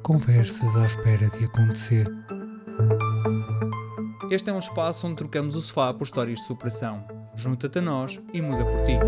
Conversas à espera de acontecer. Este é um espaço onde trocamos o sofá por histórias de superação. Junta-te a nós e muda por ti.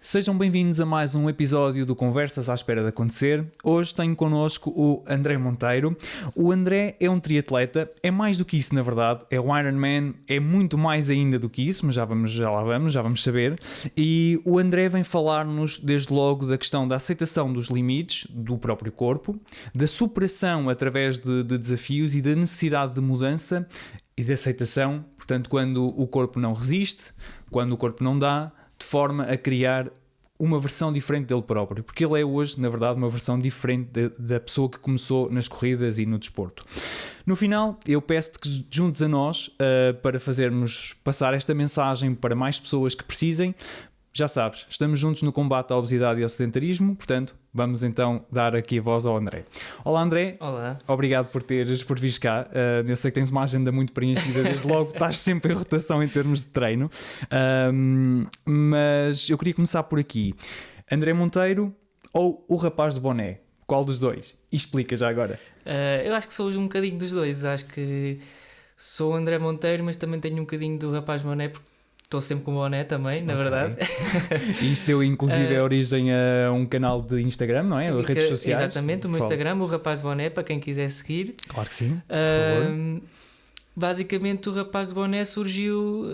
Sejam bem-vindos a mais um episódio do Conversas à Espera de Acontecer. Hoje tenho connosco o André Monteiro. O André é um triatleta, é mais do que isso na verdade, é um Ironman, é muito mais ainda do que isso, mas já vamos saber. E o André vem falar-nos desde logo da questão da aceitação dos limites do próprio corpo, da superação através de desafios e da necessidade de mudança e de aceitação, portanto quando o corpo não resiste, quando o corpo não dá, de forma a criar uma versão diferente dele próprio, porque ele é hoje, na verdade, uma versão diferente da pessoa que começou nas corridas e no desporto. No final, eu peço-te que juntes a nós para fazermos passar esta mensagem para mais pessoas que precisem. Já sabes, estamos juntos no combate à obesidade e ao sedentarismo, portanto, vamos então dar aqui a voz ao André. Olá André. Olá. Obrigado por vires cá. Eu sei que tens uma agenda muito preenchida, desde logo estás sempre em rotação em termos de treino, mas eu queria começar por aqui. André Monteiro ou o rapaz de boné? Qual dos dois? E explica já agora. Eu acho que sou um bocadinho dos dois, acho que sou o André Monteiro, mas também tenho um bocadinho do rapaz de boné, porque estou sempre com o boné também, na verdade. E isso deu inclusive a origem a um canal de Instagram, não é? Redes sociais. Exatamente, o meu Instagram, o Rapaz de Boné, para quem quiser seguir. Claro que sim, por favor. Basicamente o Rapaz de Boné surgiu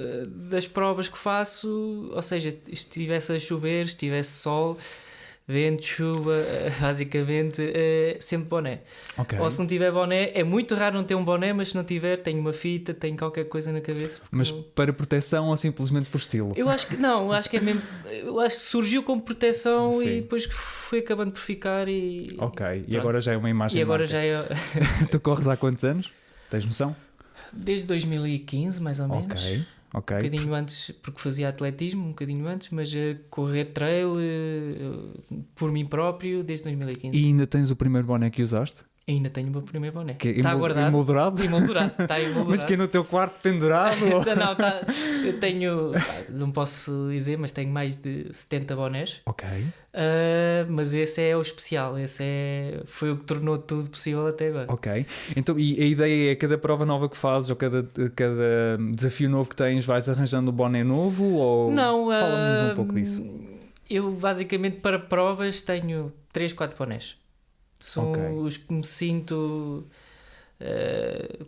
das provas que faço, ou seja, estivesse a chover, estivesse sol, vento, chuva, basicamente sempre boné. Okay. Ou se não tiver boné, é muito raro não ter um boné, mas se não tiver, tenho uma fita, tenho qualquer coisa na cabeça. Mas para proteção ou simplesmente por estilo? Eu acho que não, acho que é mesmo, eu acho que surgiu como proteção. Sim. E depois que foi acabando por ficar e... Ok, e agora já é uma imagem. E agora marca. Já é... Tu corres há quantos anos? Tens noção? Desde 2015, mais ou menos. Ok. Um bocadinho antes, porque fazia atletismo, um bocadinho antes, mas correr trail por mim próprio desde 2015. E ainda tens o primeiro boné que usaste? Ainda tenho o meu primeiro boné. Está guardado? Emoldurado? Emoldurado, está emoldurado. Mas que é no teu quarto pendurado? Não, está. Eu tenho, não posso dizer, mas tenho mais de 70 bonés. Ok. Mas esse é o especial, foi o que tornou tudo possível até agora. Ok. Então, e a ideia é cada prova nova que fazes ou cada desafio novo que tens, vais arranjando um boné novo? Ou... Não, fala-nos um pouco disso. Eu basicamente para provas tenho 3, 4 bonés. São os que me sinto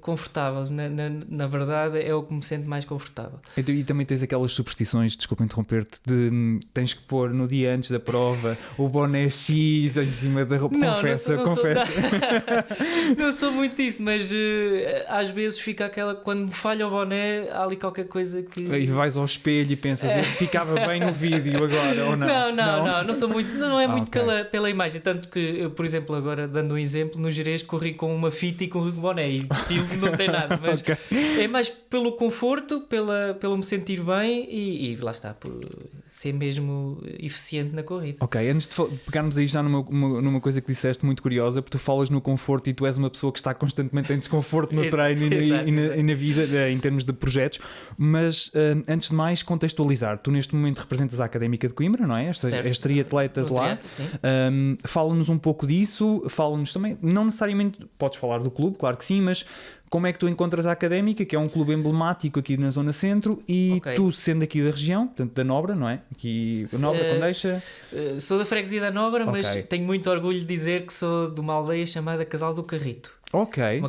confortáveis. Na verdade é o que me sinto mais confortável. E também tens aquelas superstições, desculpa interromper-te, de tens que pôr no dia antes da prova o boné X em cima da roupa. Confessa. Não sou muito isso, mas às vezes fica aquela, quando me falha o boné, há ali qualquer coisa que... E vais ao espelho e pensas, este ficava bem no vídeo agora, ou não? Não sou muito, não é muito pela imagem, tanto que eu, por exemplo, agora dando um exemplo, no Gerês corri com uma fita e corri com boné, e de estilo não tem nada, mas é mais pelo conforto, pelo me sentir bem e lá está, por ser mesmo eficiente na corrida. Ok, antes de pegarmos aí já numa coisa que disseste muito curiosa, porque tu falas no conforto e tu és uma pessoa que está constantemente em desconforto no treino e na vida, em termos de projetos, mas antes de mais contextualizar, tu neste momento representas a Académica de Coimbra, não é? És triatleta de lá. Fala-nos um pouco disso, fala-nos também, não necessariamente, podes falar do clube, claro que sim, mas como é que tu encontras a Académica, que é um clube emblemático aqui na Zona Centro, e tu sendo aqui da região, portanto da Nóbra, não é? Aqui, Nóbra, Condeixa... Sou da freguesia da Nóbra, mas tenho muito orgulho de dizer que sou de uma aldeia chamada Casal do Carrito.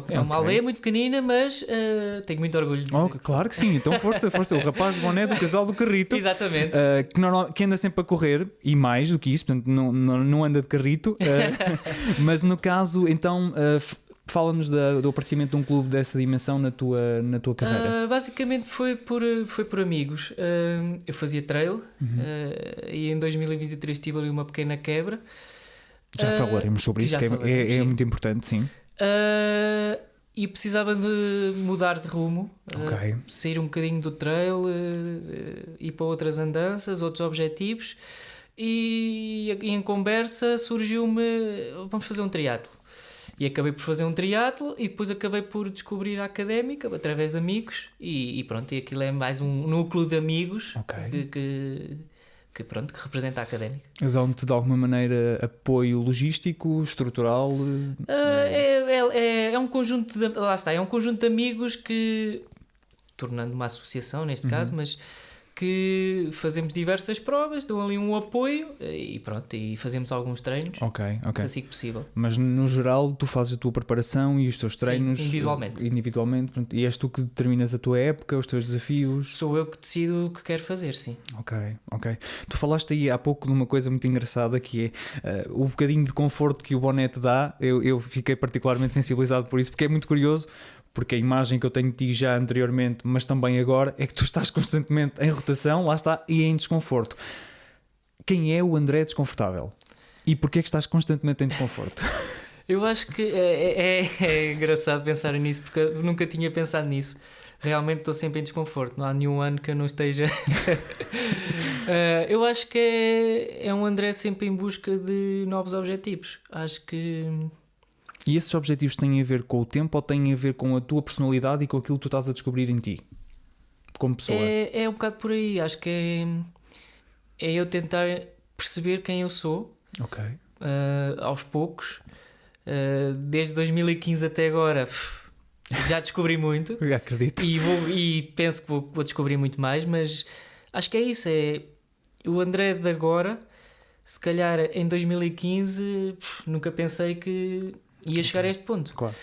É uma aldeia muito pequenina, mas tenho muito orgulho de dizer. Claro que sim, então força, o rapaz de boné do Casal do Carrito. Exatamente. Que anda sempre a correr, e mais do que isso, portanto não anda de carrito, mas no caso, então... Fala-nos do aparecimento de um clube dessa dimensão na tua carreira. Basicamente foi por amigos. Eu fazia trail e em 2023 tive ali uma pequena quebra. Já falaremos sobre isso, que é muito importante, sim. E precisava de mudar de rumo, sair um bocadinho do trail, ir para outras andanças, outros objetivos. E em conversa surgiu-me, vamos fazer um triatlo. E acabei por fazer um triatlo e depois acabei por descobrir a Académica através de amigos e pronto, e aquilo é mais um núcleo de amigos que que representa a Académica. Dão-te de alguma maneira apoio logístico, estrutural? É um conjunto de, lá está, é um conjunto de amigos que, tornando uma associação neste caso, mas que fazemos diversas provas, dão ali um apoio e pronto, e fazemos alguns treinos, assim que possível. Mas no geral tu fazes a tua preparação e os teus treinos. Sim, individualmente. Pronto, e és tu que determinas a tua época, os teus desafios? Sou eu que decido o que quero fazer, sim. Ok. Tu falaste aí há pouco de uma coisa muito engraçada que é o bocadinho de conforto que o boné te dá. Eu fiquei particularmente sensibilizado por isso, porque é muito curioso. Porque a imagem que eu tenho de ti já anteriormente, mas também agora, é que tu estás constantemente em rotação, lá está, e em desconforto. Quem é o André desconfortável? E porquê é que estás constantemente em desconforto? Eu acho que é engraçado pensar nisso, porque eu nunca tinha pensado nisso. Realmente estou sempre em desconforto, não há nenhum ano que eu não esteja. Eu acho que é um André sempre em busca de novos objetivos. Acho que... E esses objetivos têm a ver com o tempo ou têm a ver com a tua personalidade e com aquilo que tu estás a descobrir em ti, como pessoa? É um bocado por aí. Acho que é eu tentar perceber quem eu sou, aos poucos. Desde 2015 até agora já descobri muito. Eu acredito. E penso que vou descobrir muito mais, mas acho que é isso. É o André de agora. Se calhar em 2015 nunca pensei que ia chegar a este ponto. Claro.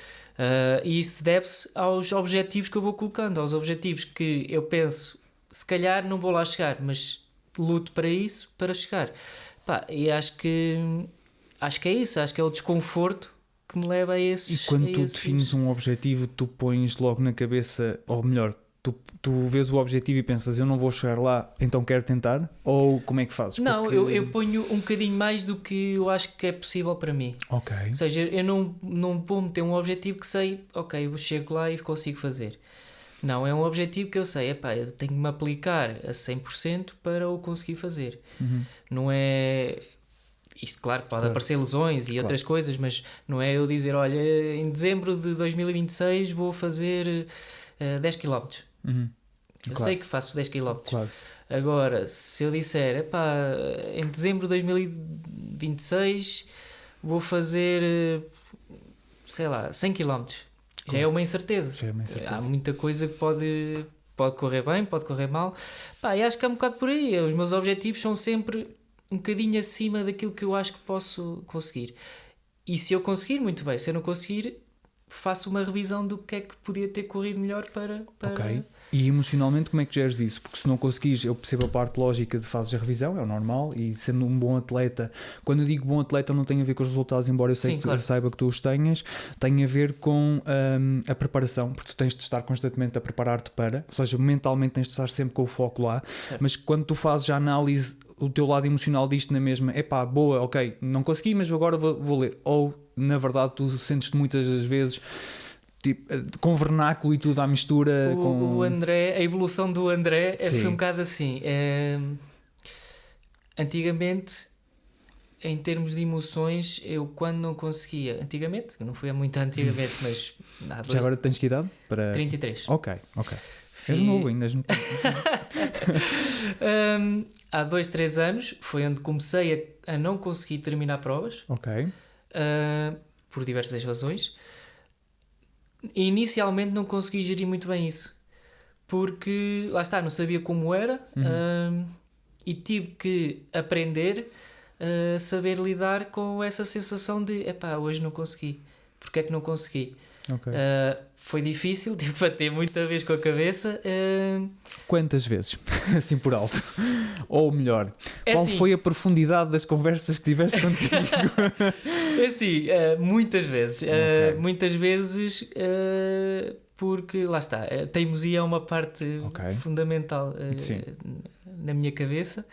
E isso deve-se aos objetivos que eu vou colocando, aos objetivos que eu penso, se calhar não vou lá chegar, mas luto para isso, para chegar. E acho que é isso, acho que é o desconforto que me leva a esses... E quando tu defines um objetivo, tu pões logo na cabeça, ou melhor, tu vês o objetivo e pensas, eu não vou chegar lá, então quero tentar? Ou como é que fazes? Não, eu ponho um bocadinho mais do que eu acho que é possível para mim. Ou seja, eu não vou meter um objetivo que sei, eu chego lá e consigo fazer. Não, é um objetivo que eu sei, eu tenho que me aplicar a 100% para o conseguir fazer. Não é... Isto, claro, pode aparecer lesões e outras coisas, mas não é eu dizer, olha, em dezembro de 2026 vou fazer 10 km. Eu sei que faço 10 km. Agora, se eu disser, em dezembro de 2026 vou fazer, 100 km. Já é uma incerteza. Há muita coisa que pode correr bem, pode correr mal. E acho que é um bocado por aí. Os meus objetivos são sempre um bocadinho acima daquilo que eu acho que posso conseguir. E se eu conseguir, muito bem. Se eu não conseguir, faço uma revisão do que é que podia ter corrido melhor para... E emocionalmente como é que geres isso? Porque se não conseguires, eu percebo a parte lógica de fazer a revisão, é o normal, e sendo um bom atleta, quando eu digo bom atleta não tem a ver com os resultados, embora eu saiba que tu os tenhas, tem a ver com a preparação, porque tu tens de estar constantemente a preparar-te para, ou seja, mentalmente tens de estar sempre com o foco lá, mas quando tu fazes a análise, o teu lado emocional diz-te na mesma, boa, ok, não consegui, mas agora vou ler, ou na verdade tu sentes-te muitas das vezes com vernáculo e tudo à mistura. O André, a evolução do André foi um bocado assim. Antigamente, em termos de emoções, eu quando não conseguia, antigamente, não foi há muito antigamente, mas já agora tens que idade? 33. Ok. És novo ainda. Há 2-3 anos foi onde comecei a não conseguir terminar provas. Por diversas razões. Inicialmente não consegui gerir muito bem isso, porque lá está, não sabia como era, e tive que aprender a saber lidar com essa sensação de hoje não consegui, porque é que não consegui? Foi difícil, tive que bater muita vez com a cabeça. Quantas vezes? Assim por alto. Ou melhor, qual foi a profundidade das conversas que tiveste contigo? Muitas vezes. Muitas vezes, porque lá está, a teimosia é uma parte fundamental na minha cabeça.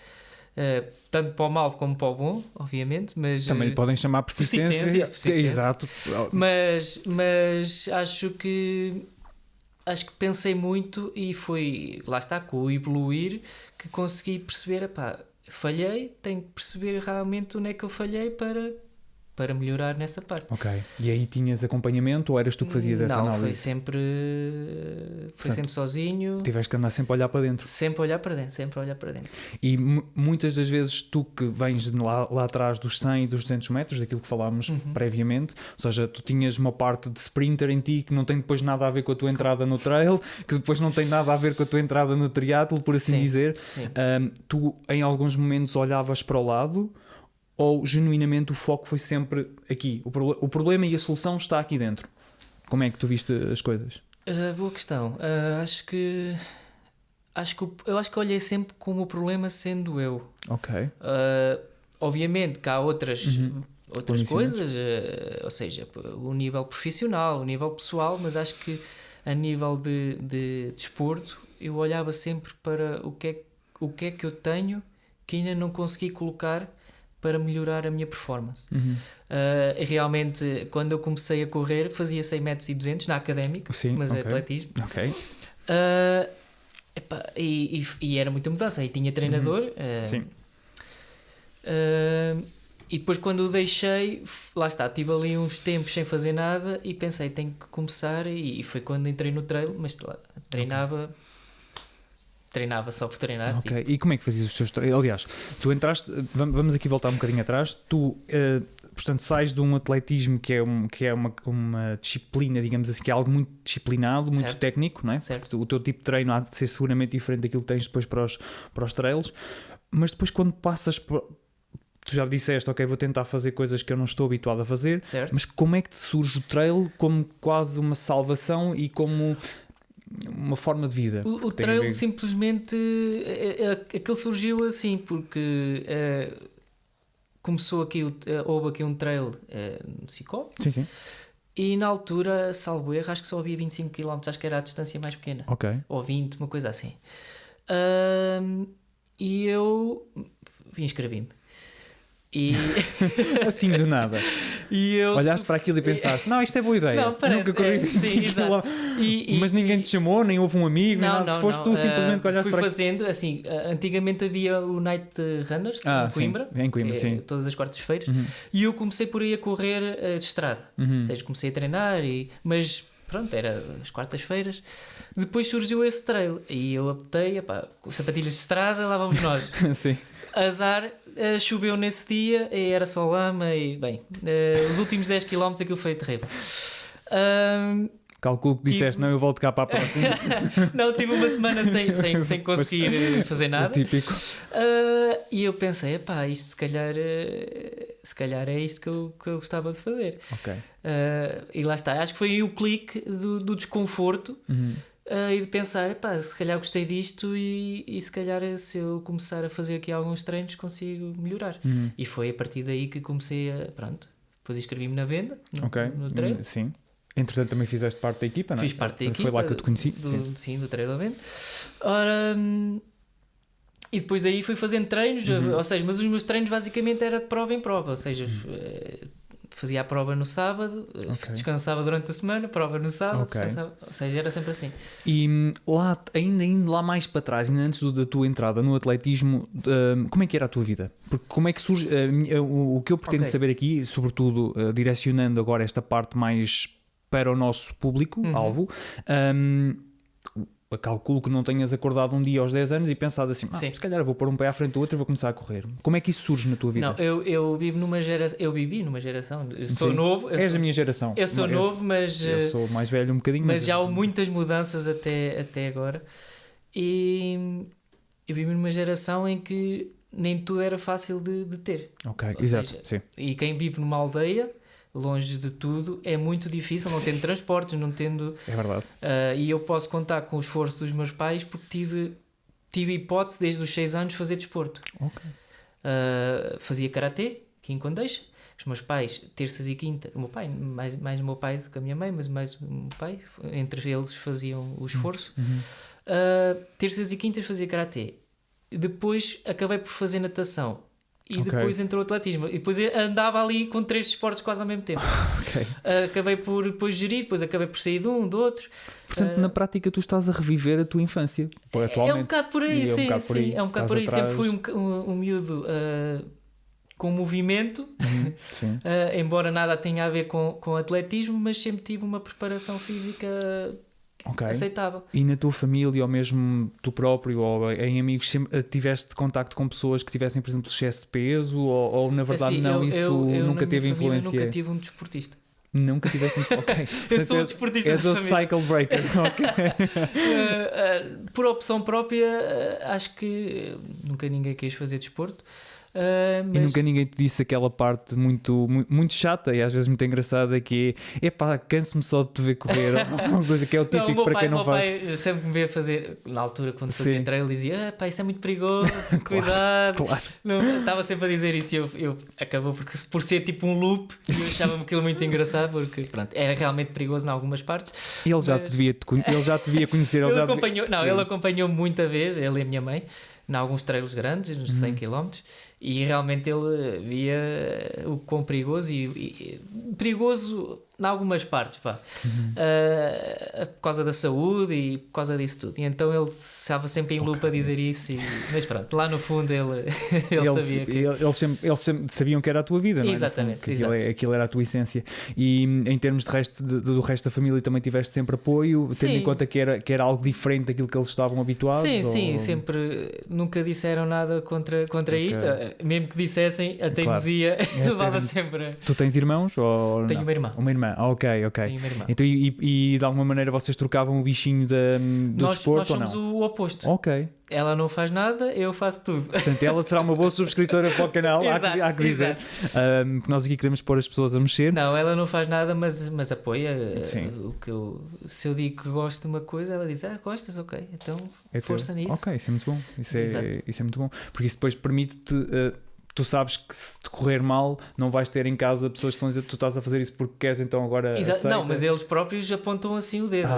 Tanto para o mal como para o bom, obviamente, mas também lhe podem chamar persistência. Exato. Mas acho que pensei muito e foi, lá está, com o evoluir que consegui perceber, falhei, tenho que perceber realmente onde é que eu falhei para para melhorar nessa parte. Ok. E aí tinhas acompanhamento ou eras tu que fazias essa análise? Não, foi sempre sozinho. Tiveste que andar sempre a olhar para dentro. Sempre a olhar para dentro. E muitas das vezes tu que vens de lá atrás dos 100 e dos 200 metros, daquilo que falámos previamente, ou seja, tu tinhas uma parte de sprinter em ti que não tem depois nada a ver com a tua entrada no trail, que depois não tem nada a ver com a tua entrada no triatlo, por assim dizer. Tu em alguns momentos olhavas para o lado, ou genuinamente o foco foi sempre aqui? O problema e a solução está aqui dentro. Como é que tu viste as coisas? Boa questão. Acho que olhei sempre como o problema sendo eu. Ok. Obviamente que há outras coisas, ou seja, o nível profissional, o nível pessoal, mas acho que a nível de desporto eu olhava sempre para o que é que eu tenho que ainda não consegui colocar para melhorar a minha performance. Realmente, quando eu comecei a correr, fazia 100 metros e 200 na académica, mas é atletismo. Ok. E era muita mudança. Aí tinha treinador. Sim. E depois, quando o deixei, lá está, tive ali uns tempos sem fazer nada e pensei, tenho que começar. E foi quando entrei no trail, mas lá, treinava só por treinar. Ok, e como é que fazias os teus treinos? Aliás, tu entraste, vamos aqui voltar um bocadinho atrás, tu, portanto, sais de um atletismo que é uma disciplina, digamos assim, que é algo muito disciplinado, muito técnico, não é? Certo. O teu tipo de treino há de ser seguramente diferente daquilo que tens depois para os trails, mas depois quando passas tu já disseste, ok, vou tentar fazer coisas que eu não estou habituado a fazer, certo. Mas como é que te surge o trail como quase uma salvação e como uma forma de vida? O trail simplesmente aquele surgiu assim porque começou aqui houve aqui um trail no Sicó. Sim. E na altura, salvo erro, acho que só havia 25 km, acho que era a distância mais pequena. Ou 20, uma coisa assim. E eu inscrevi-me. Assim do nada. Olhaste para aquilo e pensaste, não, isto é boa ideia. Não, parece, nunca corri 25 km. Mas ninguém te chamou, nem houve um amigo, não, foste tu simplesmente que olhaste fui para fazendo, assim, antigamente havia o Night Runners em Coimbra. Sim, em Coimbra, sim. Todas as quartas-feiras. E eu comecei por aí a correr de estrada. Ou seja, comecei a treinar, mas pronto, era as quartas-feiras. Depois surgiu esse trail e eu optei, com sapatilhas de estrada, lá vamos nós. Sim. Azar, choveu nesse dia e era só lama e bem, os últimos 10 km aquilo foi terrível. Calculo que disseste, não, eu volto cá para a próxima. Não, tive uma semana sem conseguir fazer nada. Típico. E eu pensei, isto se calhar é isto que eu gostava de fazer. Ok. E lá está, acho que foi aí o clique do desconforto. E de pensar, se calhar gostei disto e se calhar se eu começar a fazer aqui alguns treinos consigo melhorar. E foi a partir daí que comecei depois inscrevi-me na venda, no trail. Sim. Entretanto também fizeste parte da equipa, não é? Fiz parte da equipa. Foi lá que eu te conheci. Do trail da venda. Ora, e depois daí fui fazendo treinos, ou seja, mas os meus treinos basicamente era de prova em prova, ou seja, fazia a prova no sábado, descansava durante a semana, prova no sábado, descansava, ou seja, era sempre assim. E lá, ainda indo lá mais para trás, ainda antes da tua entrada no atletismo, como é que era a tua vida? Porque como é que surge, o que eu pretendo saber aqui, sobretudo direcionando agora esta parte mais para o nosso público-alvo, calculo que não tenhas acordado um dia aos 10 anos e pensado assim, se calhar eu vou pôr um pé à frente do outro e vou começar a correr. Como é que isso surge na tua vida? Não, eu vivi numa geração, eu sou novo. És da minha geração. Eu sou novo, mas... Eu sou mais velho um bocadinho. Mas já há muitas mudanças até agora. E eu vivi numa geração em que nem tudo era fácil de ter. Exato. Sim. E quem vive numa aldeia, longe de tudo, é muito difícil, não tendo transportes, não tendo... É verdade. E eu posso contar com o esforço dos meus pais porque tive hipótese desde os 6 anos de fazer desporto. Fazia karatê, aqui em Condeixa. Os meus pais, terças e quintas, o meu pai, mais o meu pai do que a minha mãe, mas mais o meu pai, entre eles faziam o esforço. Terças e quintas fazia karatê. Depois acabei por fazer natação. E depois entrou o atletismo. E depois andava ali com 3 esportes quase ao mesmo tempo. Acabei por depois gerir, depois acabei por sair de um, do outro. Portanto, na prática, tu estás a reviver a tua infância. Atualmente. É um bocado por aí, sim. É um bocado por aí. Sempre fui um miúdo com movimento, embora nada tenha a ver com atletismo, mas sempre tive uma preparação física aceitável. E na tua família, ou mesmo tu próprio, ou em amigos, sempre tiveste contacto com pessoas que tivessem, por exemplo, excesso de peso, ou na verdade assim, isso nunca teve influência? Eu nunca tive um desportista. Nunca tiveste muito. Ok. Eu sou um desportista és o cycle breaker. Por opção própria, acho que nunca ninguém quis fazer desporto. Mas... E nunca ninguém te disse aquela parte muito, muito, muito chata e às vezes muito engraçada que é epá, canso-me só de te ver correr, que é o típico para quem não faz. O meu pai sempre me vê fazer, na altura quando fazia trail, dizia pá, isso é muito perigoso, cuidado. Claro. Não, estava sempre a dizer isso e eu acabou por ser tipo um loop e eu achava-me aquilo muito engraçado porque pronto, era realmente perigoso em algumas partes. E ele já te devia conhecer. Ele acompanhou-me muita vez, ele e a minha mãe, em alguns trails grandes, nos 100 km, e realmente ele via o quão perigoso e perigoso em algumas partes, pá. Por causa da saúde e por causa disso tudo. E então ele estava sempre em lupa a dizer isso, mas pronto, lá no fundo ele sabia que... Eles sempre sabiam que era a tua vida, não é? Exatamente. Aquilo era a tua essência. E em termos do resto da família também tiveste sempre apoio, tendo em conta que era algo diferente daquilo que eles estavam habituados? Sim, sempre, nunca disseram nada contra isto, mesmo que dissessem, a teimosia levava sempre... Tu tens irmãos? Ou Tenho uma irmã. Ok. Tenho uma irmã. Então, e de alguma maneira vocês trocavam o bichinho do desporto ou não? Nós somos o oposto. Ok. Ela não faz nada, eu faço tudo. Portanto, ela será uma boa subscritora para o canal, há que dizer. Que nós aqui queremos pôr as pessoas a mexer. Não, ela não faz nada, mas apoia. Se eu digo que gosto de uma coisa, ela diz, gostas, ok, então força nisso. Ok, isso é muito bom. Isso é muito bom. Porque isso depois permite-te... tu sabes que se te correr mal não vais ter em casa pessoas que estão a dizer que tu estás a fazer isso porque queres, então agora aceita. Não, mas eles próprios apontam assim o dedo.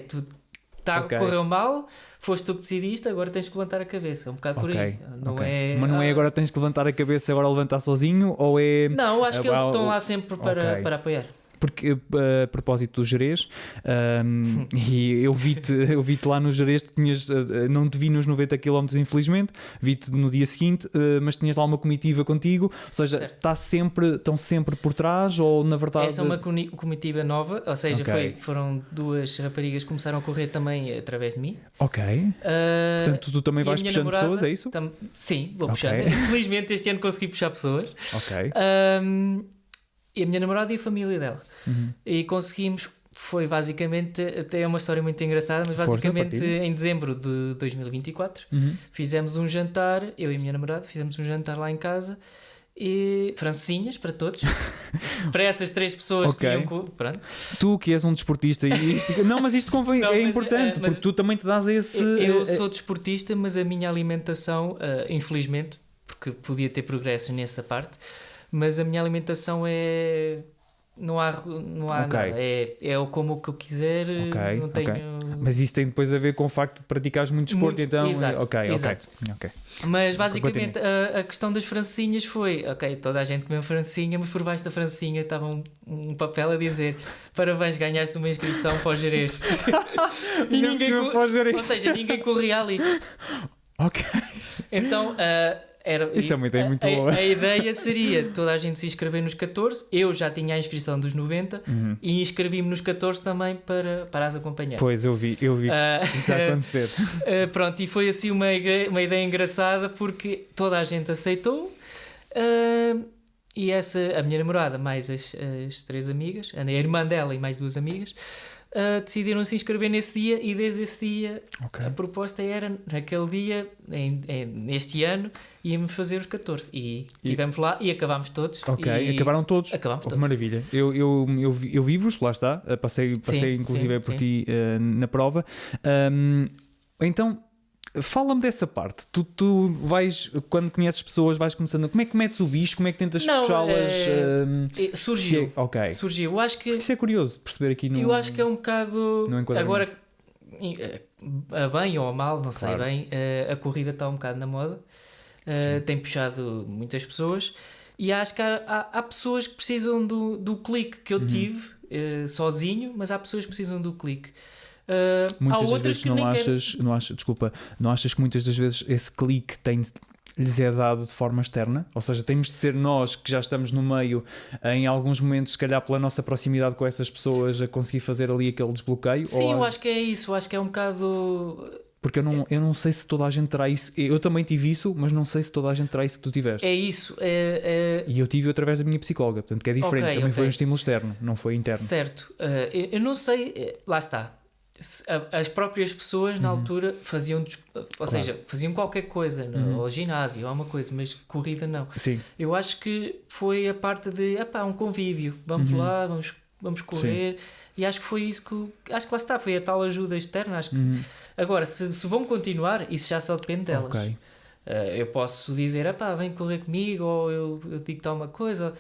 Tu correu mal, foste tu que decidiste, agora tens que levantar a cabeça. Um bocado por aí. Mas não é agora tens que levantar a cabeça, agora levantar sozinho? Ou é... Não, acho que eles estão lá sempre para apoiar. Porque a propósito do Gerês, e eu vi-te lá no Gerês, não te vi nos 90 km infelizmente, vi-te no dia seguinte, mas tinhas lá uma comitiva contigo, ou seja, estão sempre por trás, ou na verdade... Essa é uma comitiva nova, ou seja, foram duas raparigas que começaram a correr também através de mim. Ok. Portanto, tu também vais puxando pessoas, é isso? Sim, vou puxando. Infelizmente este ano consegui puxar pessoas. Ok. E a minha namorada e a família dela. E conseguimos, foi basicamente, até é uma história muito engraçada, mas basicamente em dezembro de 2024 fizemos um jantar, eu e a minha namorada fizemos um jantar lá em casa, e francesinhas para todos, para essas 3 pessoas que iam... Pronto. Tu que és um desportista, mas isto convém, importante, porque tu também te dás a esse... Eu sou desportista, mas a minha alimentação, infelizmente, porque podia ter progresso nessa parte, mas a minha alimentação não há nada, eu como o que eu quiser, não tenho... Mas isso tem depois a ver com o facto de praticares muito desporto, então... Exato. Mas basicamente a questão das francesinhas foi, toda a gente comeu francesinha, mas por baixo da francesinha estava um papel a dizer: parabéns, ganhaste uma inscrição para o Gerês. E ou seja, ninguém corria ali. Então... isso é uma ideia muito boa. A ideia seria toda a gente se inscrever nos 14. Eu já tinha a inscrição dos 90 e inscrevi-me nos 14 também para as acompanhar. Pois, eu vi isso a acontecer. Pronto, e foi assim uma ideia engraçada porque toda a gente aceitou. E a minha namorada, mais as 3 amigas, a irmã dela e mais 2 amigas, decidiram se inscrever nesse dia, e desde esse dia a proposta era, naquele dia, neste ano, íamos fazer os 14 e estivemos lá e acabámos todos. Acabaram todos? Acabámos todos. Maravilha. Eu vi-vos, lá está, passei inclusive por ti na prova. Então, fala-me dessa parte. Tu vais, quando conheces pessoas, vais começando. Como é que metes o bicho? Como é que tentas puxá-las? Surgiu. Surgiu. Eu acho que isso é curioso perceber aqui no... Eu acho que é um bocado. Agora, a bem ou a mal, não sei bem, a corrida está um bocado na moda. Tem puxado muitas pessoas. E acho que há pessoas que precisam do clique que eu tive sozinho, mas há pessoas que precisam do clique. Muitas das vezes não achas que muitas das vezes esse clique lhes é dado de forma externa, ou seja, temos de ser nós que já estamos no meio, em alguns momentos, se calhar pela nossa proximidade com essas pessoas, a conseguir fazer ali aquele desbloqueio? Sim, eu acho que é isso, eu acho que é um bocado... Porque eu não sei se toda a gente terá isso. Eu também tive isso, mas não sei se toda a gente terá isso que tu tiveste. É isso. E eu tive através da minha psicóloga, portanto que é diferente. Também foi um estímulo externo, não foi interno. Certo. Eu não sei... Lá está. As próprias pessoas na altura faziam... Ou seja, faziam qualquer coisa. Ou ginásio, ou uma coisa, mas corrida não. Sim. Eu acho que foi a parte de... um convívio. Vamos lá, vamos correr... Sim. E acho que foi isso que... Acho que lá está, foi a tal ajuda externa. Acho que... Agora, se vão continuar, isso já só depende delas. Okay. Eu posso dizer, vem correr comigo, ou eu digo tal uma coisa,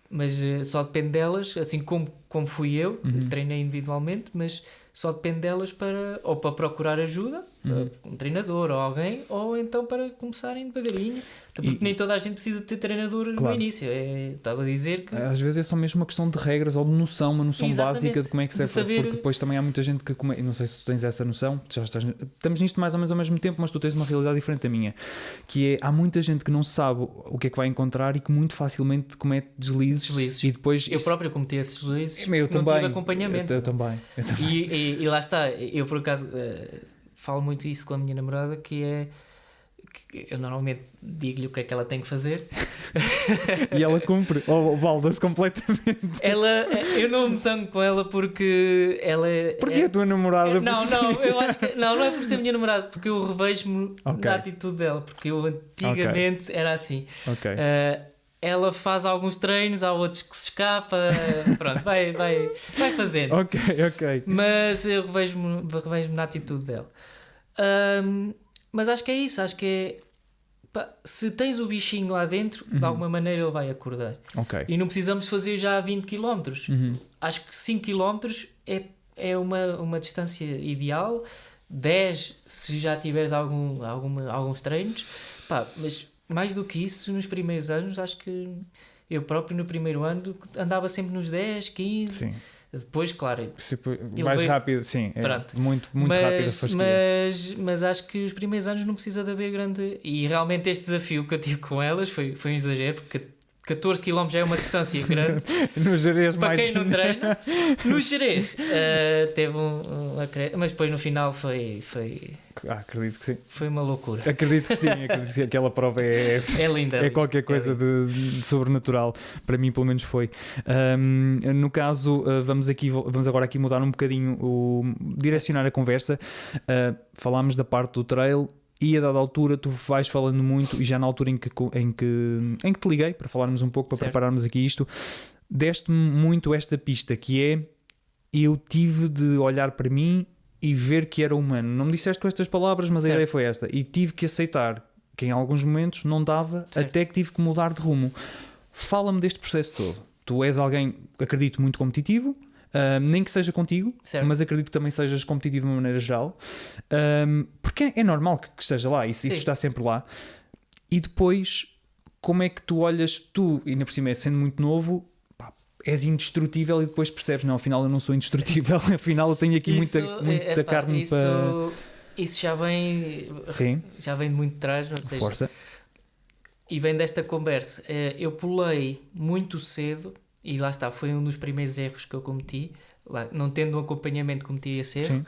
mas só depende delas, assim como fui eu, treinei individualmente, mas só depende delas para procurar ajuda, um treinador ou alguém, ou então para começarem devagarinho. Porque nem toda a gente precisa ter treinador no início. Estava a dizer que... Às vezes é só mesmo uma questão de regras ou de noção, uma noção básica de como é que se deve fazer. Porque depois também há muita gente que... Não sei se tu tens essa noção, estamos nisto mais ou menos ao mesmo tempo, mas tu tens uma realidade diferente da minha. Que é, há muita gente que não sabe o que é que vai encontrar e que muito facilmente comete deslizes. E depois eu próprio cometi esses deslizes, não tive acompanhamento. Eu também. E lá está, eu por acaso falo muito isso com a minha namorada, que é... Eu normalmente digo-lhe o que é que ela tem que fazer e ela cumpre ou balda-se completamente. Eu não me zango com ela porque ela é... Porque é a tua namorada? Não, eu acho que não é por ser minha namorada, porque eu revejo-me na atitude dela, porque eu antigamente era assim. Ela faz alguns treinos, há outros que se escapa, pronto, vai fazendo. Ok. Mas eu revejo-me na atitude dela. Mas acho que é isso, acho que é... se tens o bichinho lá dentro, de alguma maneira ele vai acordar. E não precisamos fazer já 20 km. Acho que 5 km é uma distância ideal. 10 se já tiveres alguns treinos. Mas mais do que isso, nos primeiros anos, acho que eu próprio no primeiro ano andava sempre nos 10, 15... Sim. Depois, claro... Mais rápido, sim. Muito rápido a fasquia. Mas acho que os primeiros anos não precisa de haver grande... E realmente este desafio que eu tive com elas foi um exagero, porque 14 km já é uma distância grande. No Gerês para quem não treina. No Gerês teve mas depois no final foi... acredito que sim. Foi uma loucura. Acredito que sim. Aquela prova é linda. É qualquer coisa de sobrenatural. Para mim, pelo menos, foi. No caso, vamos agora aqui mudar um bocadinho, direcionar a conversa. Falámos da parte do trail. E a dada altura tu vais falando muito, e já na altura em que te liguei para falarmos um pouco, para prepararmos aqui isto, deste-me muito esta pista, que é: eu tive de olhar para mim e ver que era humano. Não me disseste com estas palavras, mas a ideia foi esta. E tive que aceitar que em alguns momentos não dava, até que tive que mudar de rumo. Fala-me deste processo todo. Tu és alguém, acredito, muito competitivo. Nem que seja contigo, mas acredito que também sejas competitivo de uma maneira geral, porque é normal que esteja lá, isso está sempre lá. E depois, como é que tu olhas, e ainda por cima sendo muito novo, és indestrutível, e depois percebes, não, afinal eu não sou indestrutível, afinal eu tenho aqui muita carne para... Isso já vem de muito trás, ou seja, força. E vem desta conversa. Eu pulei muito cedo. E lá está, foi um dos primeiros erros que eu cometi, não tendo um acompanhamento, cometi esse erro.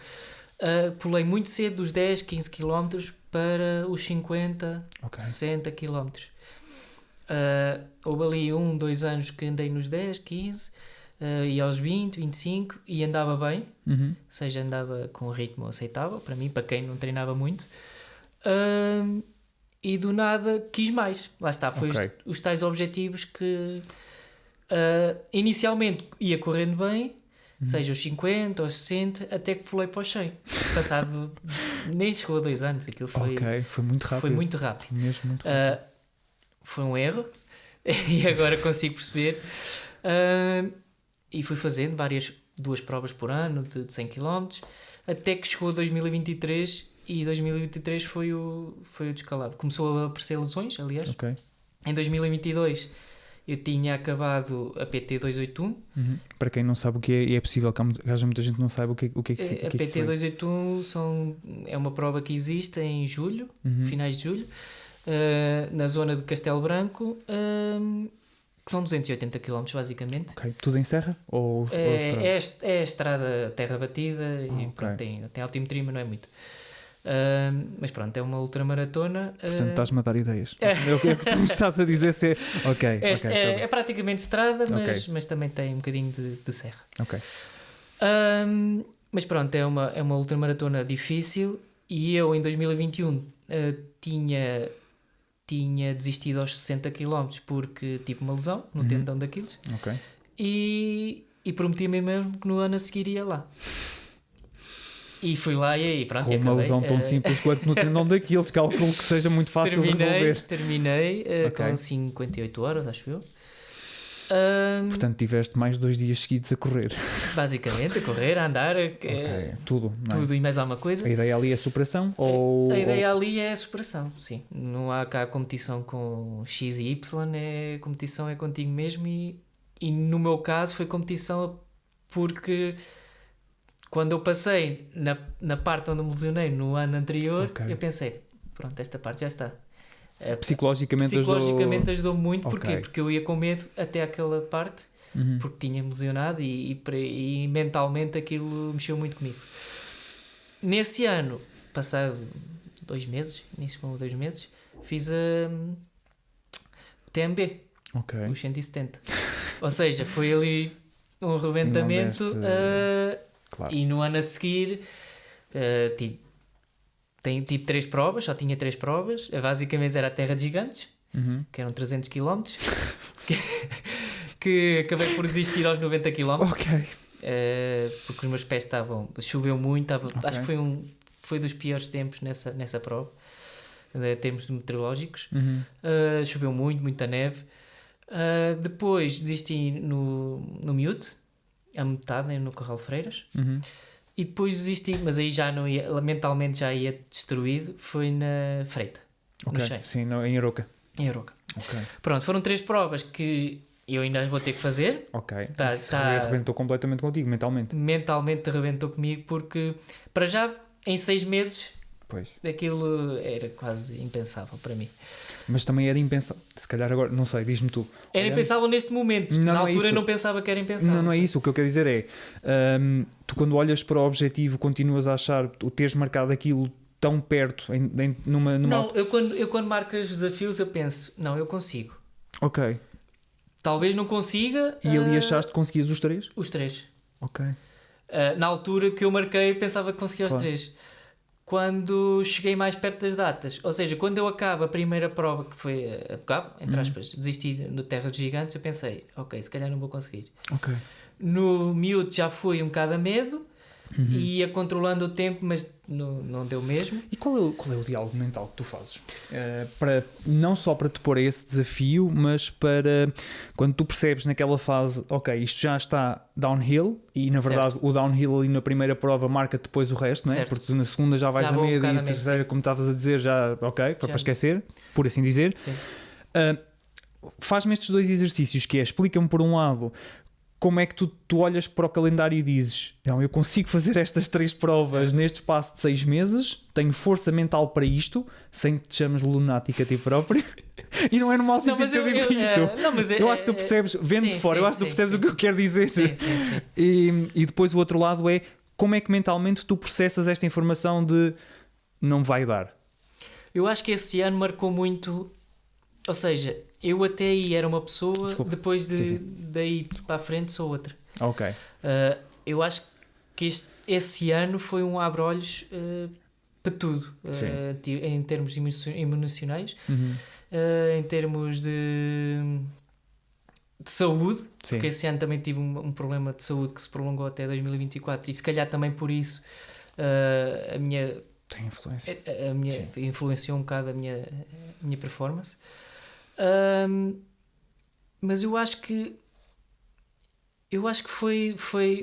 Pulei muito cedo dos 10, 15 km para os 50, 60 km. Houve ali 2 anos que andei nos 10, 15, e aos 20, 25, e andava bem, ou seja, andava com um ritmo aceitável, para mim, para quem não treinava muito. E do nada quis mais. Lá está, foi os tais objetivos que... inicialmente ia correndo bem, seja os 50 ou os 60, até que pulei para os 100. Passado nem chegou a 2 anos, aquilo foi muito rápido. Foi muito rápido. Mesmo muito rápido. Foi um erro e agora consigo perceber. E fui fazendo 2 provas por ano de 100 km, até que chegou a 2023, e 2023 foi o descalabro. Começou a aparecer lesões, aliás. Em 2022 eu tinha acabado a PT 281. Para quem não sabe o que é, e é possível que haja muita gente que não saiba o que é que a PT 281 é uma prova que existe em julho, finais de julho, na zona de Castelo Branco, que são 280 km basicamente. Ok, tudo em serra? Ou estrada? É estrada terra batida e pronto, tem altimetria, mas não é muito. Mas pronto, é uma ultramaratona. Portanto, estás-me a dar ideias. É o que tu me estás a dizer. É praticamente estrada, mas também tem um bocadinho de serra. Ok. Mas pronto, é uma ultramaratona difícil e eu em 2021 tinha desistido aos 60 km porque tive uma lesão no tendão daqueles. Ok. E prometi-me mesmo que no ano a seguir ia lá. E fui lá e pronto. Com uma lesão tão simples quanto no tendão daqueles, calculo que seja muito fácil de resolver. Terminei com 58 horas, acho eu. Portanto, tiveste mais 2 dias seguidos a correr. Basicamente, a correr, a andar, tudo, não é? Tudo e mais alguma coisa. A ideia ali é a superação? A ideia ali é a superação, sim. Não há cá competição com X e Y, competição é contigo mesmo e no meu caso foi competição porque quando eu passei na parte onde me lesionei no ano anterior, eu pensei, pronto, esta parte já está. Psicologicamente ajudou muito. Porquê? Porque eu ia com medo até aquela parte, porque tinha-me lesionado e mentalmente aquilo mexeu muito comigo. Nesse ano, passado 2 meses, nisso foram 2 meses, fiz o TMB, os 170. Ou seja, foi ali um rebentamento claro. E no ano a seguir tive 3 provas, só tinha 3 provas. Basicamente era a Terra de Gigantes, que eram 300 km, que acabei por desistir aos 90 km. Porque os meus pés choveu muito, acho que foi dos piores tempos nessa prova, em termos meteorológicos. Choveu muita neve. Depois desisti no Miúde, a metade, no Corral de Freiras. E depois desisti, mas aí já não ia, mentalmente já ia destruído, foi na Freita, no Cheio. Sim, em Aroca. Em Aroca. Pronto, foram 3 provas que eu ainda as vou ter que fazer. Arrebentou completamente contigo, mentalmente. Mentalmente arrebentou comigo porque, para já, em 6 meses, aquilo era quase impensável para mim. Mas também era impensável. Se calhar agora, não sei, diz-me tu. Era impensável neste momento. Na altura eu não pensava que era impensável. Não é isso. O que eu quero dizer é, tu quando olhas para o objetivo continuas a achar o teres marcado aquilo tão perto numa... Não, eu quando marco os desafios eu penso, não, eu consigo. Talvez não consiga. E ali achaste que conseguias os 3? Os 3. Na altura que eu marquei pensava que conseguia os 3. Quando cheguei mais perto das datas, ou seja, quando eu acabo a primeira prova, que foi entre aspas, desisti no Terra dos Gigantes, eu pensei, se calhar não vou conseguir. No Miúdo já fui um bocado a medo, ia controlando o tempo, mas não deu mesmo. E qual é o diálogo mental que tu fazes? Não só para te pôr a esse desafio, mas para quando tu percebes naquela fase, isto já está downhill, e na verdade o downhill ali na primeira prova marca depois o resto, não é? Porque tu na segunda já vais a medo e a terceira, como estavas a dizer, foi para esquecer, por assim dizer. Faz-me estes 2 exercícios, que é, explica-me por um lado como é que tu olhas para o calendário e dizes, não, eu consigo fazer estas 3 provas neste espaço de 6 meses, tenho força mental para isto, sem que te chames lunática a ti próprio, e não é no mau sentido que eu digo isto. Eu acho que tu percebes, vendo de fora, eu acho que tu percebes o que eu quero dizer. E depois o outro lado é, como é que mentalmente tu processas esta informação de não vai dar? Eu acho que esse ano marcou muito, ou seja, eu até aí era uma pessoa, depois daí para a frente sou outra. Eu acho que esse ano foi um abre-olhos para tudo, em termos emocionais, em termos de saúde, porque esse ano também tive um problema de saúde que se prolongou até 2024 e se calhar também por isso a minha... Tem influência. Influenciou um bocado a minha performance. Mas eu acho que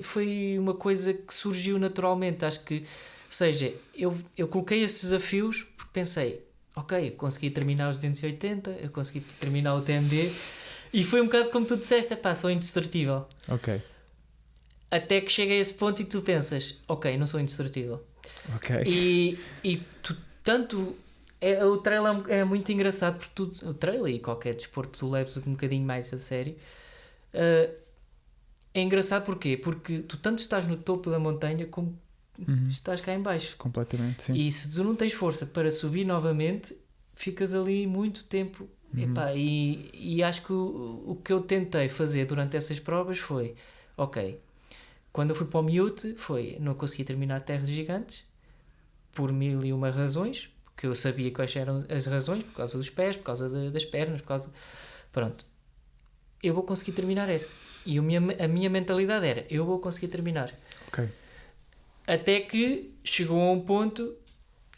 foi uma coisa que surgiu naturalmente. Acho que, ou seja, eu coloquei esses desafios porque pensei, eu consegui terminar os 280, eu consegui terminar o TMB e foi um bocado como tu disseste, sou indestrutível. Até que chega a esse ponto e tu pensas, não sou indestrutível. E tu tanto o trail é muito engraçado porque o trail e qualquer desporto tu leves um bocadinho mais a sério. É engraçado porquê? Porque tu tanto estás no topo da montanha como estás cá em baixo. Completamente, sim. E se tu não tens força para subir novamente, ficas ali muito tempo. Epá, e acho que o que eu tentei fazer durante essas provas foi, ok, quando eu fui para o Mute, não consegui terminar Terra de Gigantes por 1001 razões, porque eu sabia quais eram as razões, por causa dos pés, por causa das pernas, por causa... Pronto. Eu vou conseguir terminar essa. E a minha mentalidade era, eu vou conseguir terminar. Ok. Até que chegou a um ponto,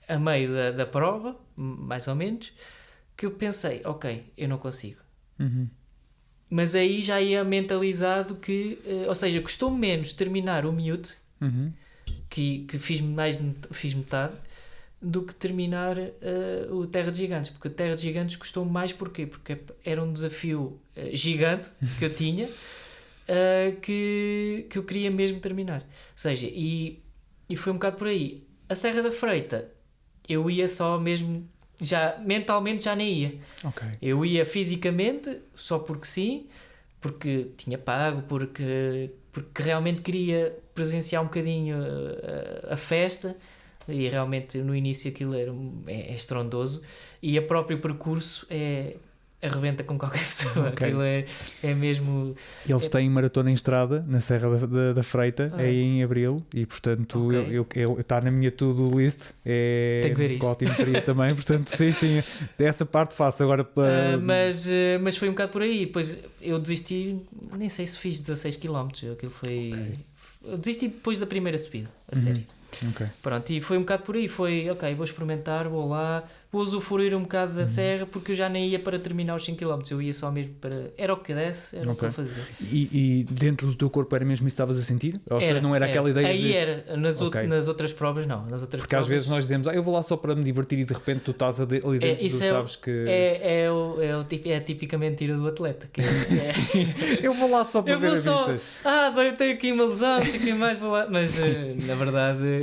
a meio da prova, mais ou menos, que eu pensei, ok, eu não consigo. Mas aí já ia mentalizado que, ou seja, custou menos terminar o Mute, que fiz metade, do que terminar o Terra de Gigantes, porque o Terra de Gigantes custou mais porquê? Porque era um desafio gigante que eu tinha, que eu queria mesmo terminar. Ou seja, e foi um bocado por aí. A Serra da Freita, eu ia só mesmo, já mentalmente já nem ia. Okay. Eu ia fisicamente, só porque sim, porque tinha pago, porque realmente queria presenciar um bocadinho a festa. E realmente no início aquilo é estrondoso, e o próprio percurso arrebenta com qualquer pessoa. Okay. Aquilo é mesmo... Eles têm maratona em estrada na Serra da Freita, em abril, e portanto está na minha to-do list, tem que ver isso. Ótimo também, portanto sim, essa parte faço agora para... mas foi um bocado por aí, depois eu desisti, nem sei se fiz 16 km, aquilo foi... Okay. Eu desisti depois da primeira subida, a sério. Okay. Pronto, e foi um bocado por aí, ok, vou experimentar, vou lá, vou usufruir um bocado da serra, porque eu já nem ia para terminar os 5 km, eu ia só mesmo para... Era o que desse, era o que eu fazia. E dentro do teu corpo era mesmo isso que estavas a sentir? Ou seja, não era aquela ideia aí era, nas outras provas não. Porque provas... às vezes nós dizemos, eu vou lá só para me divertir, e de repente tu estás ali dentro, tu sabes que... É a típica mentira do atleta. Que Sim, eu vou lá só para ver as vistas. Eu tenho aqui uma lesão, não sei o que mais, vou lá. Mas na verdade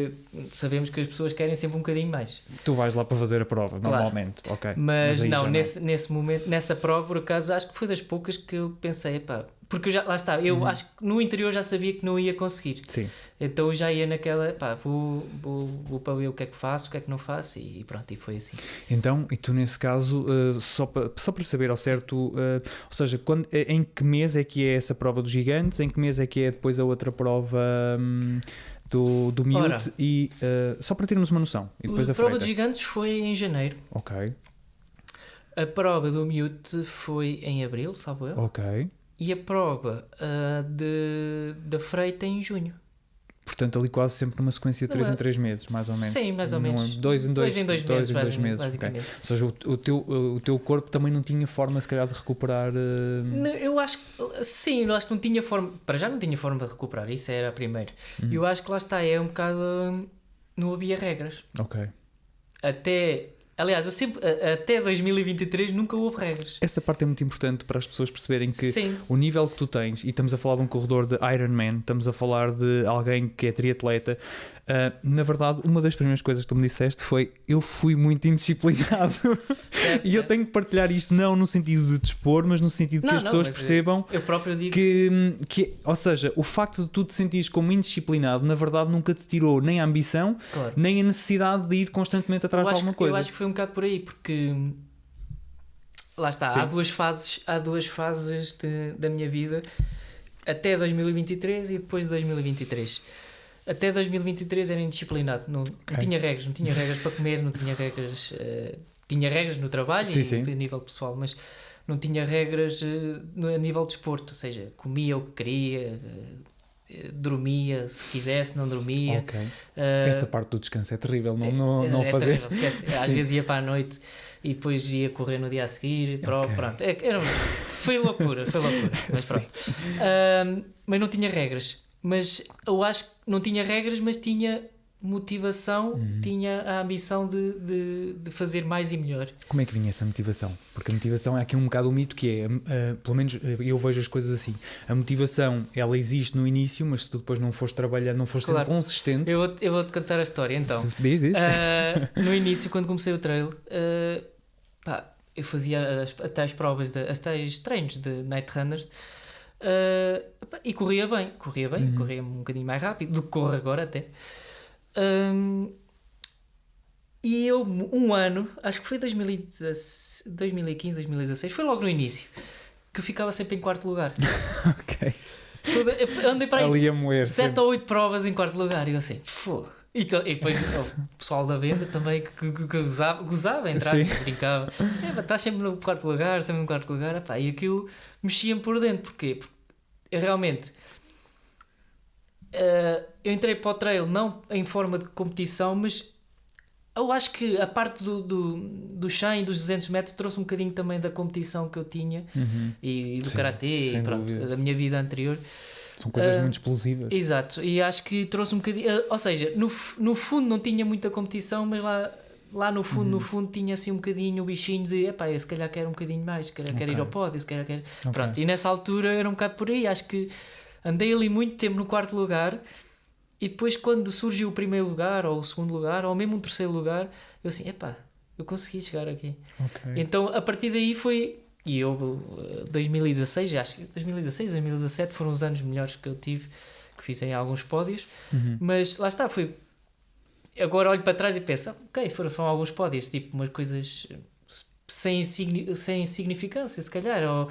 sabemos que as pessoas querem sempre um bocadinho mais. Tu vais lá para fazer a prova, claro. Normalmente. Okay. Mas não, nesse momento, nessa prova, por acaso, acho que foi das poucas que eu pensei, porque eu lá está, eu acho que no interior já sabia que não ia conseguir. Sim. Então eu já ia naquela, vou para ver o que é que faço, o que é que não faço, e pronto, e foi assim. Então, e tu nesse caso, só para saber ao certo, ou seja, em que mês é que é essa prova dos gigantes, em que mês é que é depois a outra prova... do Mute, e só para termos uma noção. E depois a prova dos gigantes foi em janeiro. Ok. A prova do Mute foi em abril, salvo eu. Ok. E a prova da Freita em junho. Portanto, ali quase sempre numa sequência de 3 em 3 meses, mais ou menos. Sim, mais ou menos. 2 em 2 meses. Basicamente. Okay. Ou seja, o teu corpo também não tinha forma, se calhar, de recuperar... Eu acho que... Sim, eu acho que não tinha forma... Para já não tinha forma de recuperar, isso era a primeira. Eu acho que lá está, é um bocado... Não havia regras. Ok. Aliás, eu sempre, até 2023 nunca houve regras. Essa parte é muito importante para as pessoas perceberem que o nível que tu tens, e estamos a falar de um corredor de Ironman, estamos a falar de alguém que é triatleta, na verdade, uma das primeiras coisas que tu me disseste foi: eu fui muito indisciplinado. Certo, e eu tenho que partilhar isto não no sentido de dispor, mas no sentido que as pessoas percebam eu próprio digo que, ou seja, o facto de tu te sentires como indisciplinado, na verdade nunca te tirou nem a ambição, nem a necessidade de ir constantemente atrás de alguma coisa. Eu acho que foi um bocado por aí, porque lá está, há duas fases da minha vida, até 2023 e depois de 2023. Até 2023 era indisciplinado, não tinha regras para comer, não tinha regras, tinha regras no trabalho e a nível pessoal, mas não tinha regras a nível de desporto, ou seja, comia o que queria, dormia se quisesse, não dormia. Essa parte do descanso é terrível, não fazer. Terrível, às vezes ia para a noite e depois ia correr no dia a seguir, pronto. Foi loucura, mas pronto. Mas não tinha regras. Mas eu acho que não tinha regras, mas tinha motivação, tinha a ambição de fazer mais e melhor. Como é que vinha essa motivação? Porque a motivação é aqui um bocado o mito que é, pelo menos eu vejo as coisas assim, a motivação ela existe no início, mas se tu depois não fores trabalhar, não fores sendo consistente... Eu vou-te contar a história então. Diz. No início, quando comecei o trail, eu fazia as tais provas, as tais treinos de Night Runners, e corria bem, corria um bocadinho mais rápido do que corro agora até. E eu, um ano, acho que foi 2015, 2016, foi logo no início, que eu ficava sempre em quarto lugar. Ok. Andei para aí 7 sempre. ou 8 provas em quarto lugar, e eu assim, fogo. E depois o pessoal da venda também que gozava, entrava, brincava. Estás sempre no quarto lugar, sempre no quarto lugar. Epá, e aquilo mexia-me por dentro. Porquê? Porque eu realmente... eu entrei para o trail não em forma de competição, mas eu acho que a parte do 100 e dos 200 metros trouxe um bocadinho também da competição que eu tinha e do karatê e pronto, da minha vida anterior. São coisas muito explosivas. Exato, e acho que trouxe um bocadinho... ou seja, no fundo não tinha muita competição, mas lá no fundo tinha assim um bocadinho o bichinho de eu se calhar quero um bocadinho mais, se calhar quero ir ao pódio, se calhar quero... Pronto, e nessa altura era um bocado por aí, acho que andei ali muito tempo no quarto lugar e depois quando surgiu o primeiro lugar ou o segundo lugar ou mesmo um terceiro lugar, eu assim, eu consegui chegar aqui. Okay. Então a partir daí foi... E eu, 2016, acho que 2016, 2017 foram os anos melhores que eu tive, que fiz em alguns pódios, mas lá está, foi... Agora olho para trás e penso, foram só alguns pódios, tipo umas coisas sem significância, se calhar, ou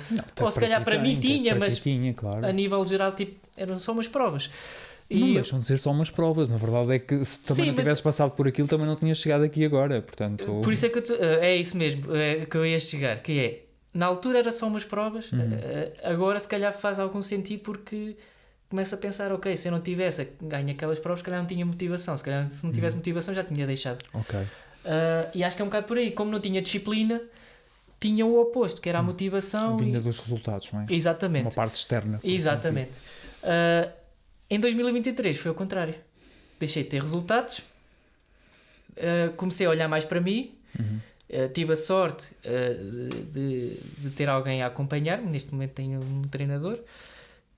se calhar para mim tinha, mas claro. A nível geral, tipo, eram só umas provas. Não deixam de ser só umas provas, na verdade é que se também não tivesses passado por aquilo, também não tinhas chegado aqui agora, portanto... Por isso é que é isso mesmo que eu ia chegar, que é... Na altura era só umas provas, agora se calhar faz algum sentido porque começa a pensar, se eu não tivesse ganho aquelas provas, se calhar não tinha motivação, se calhar se não tivesse motivação já tinha deixado. E acho que é um bocado por aí, como não tinha disciplina, tinha o oposto, que era a motivação. A vinda dos resultados, não é? Exatamente. Uma parte externa. Exatamente. Em 2023 foi o contrário. Deixei de ter resultados, comecei a olhar mais para mim. Tive a sorte de ter alguém a acompanhar-me. Neste momento tenho um treinador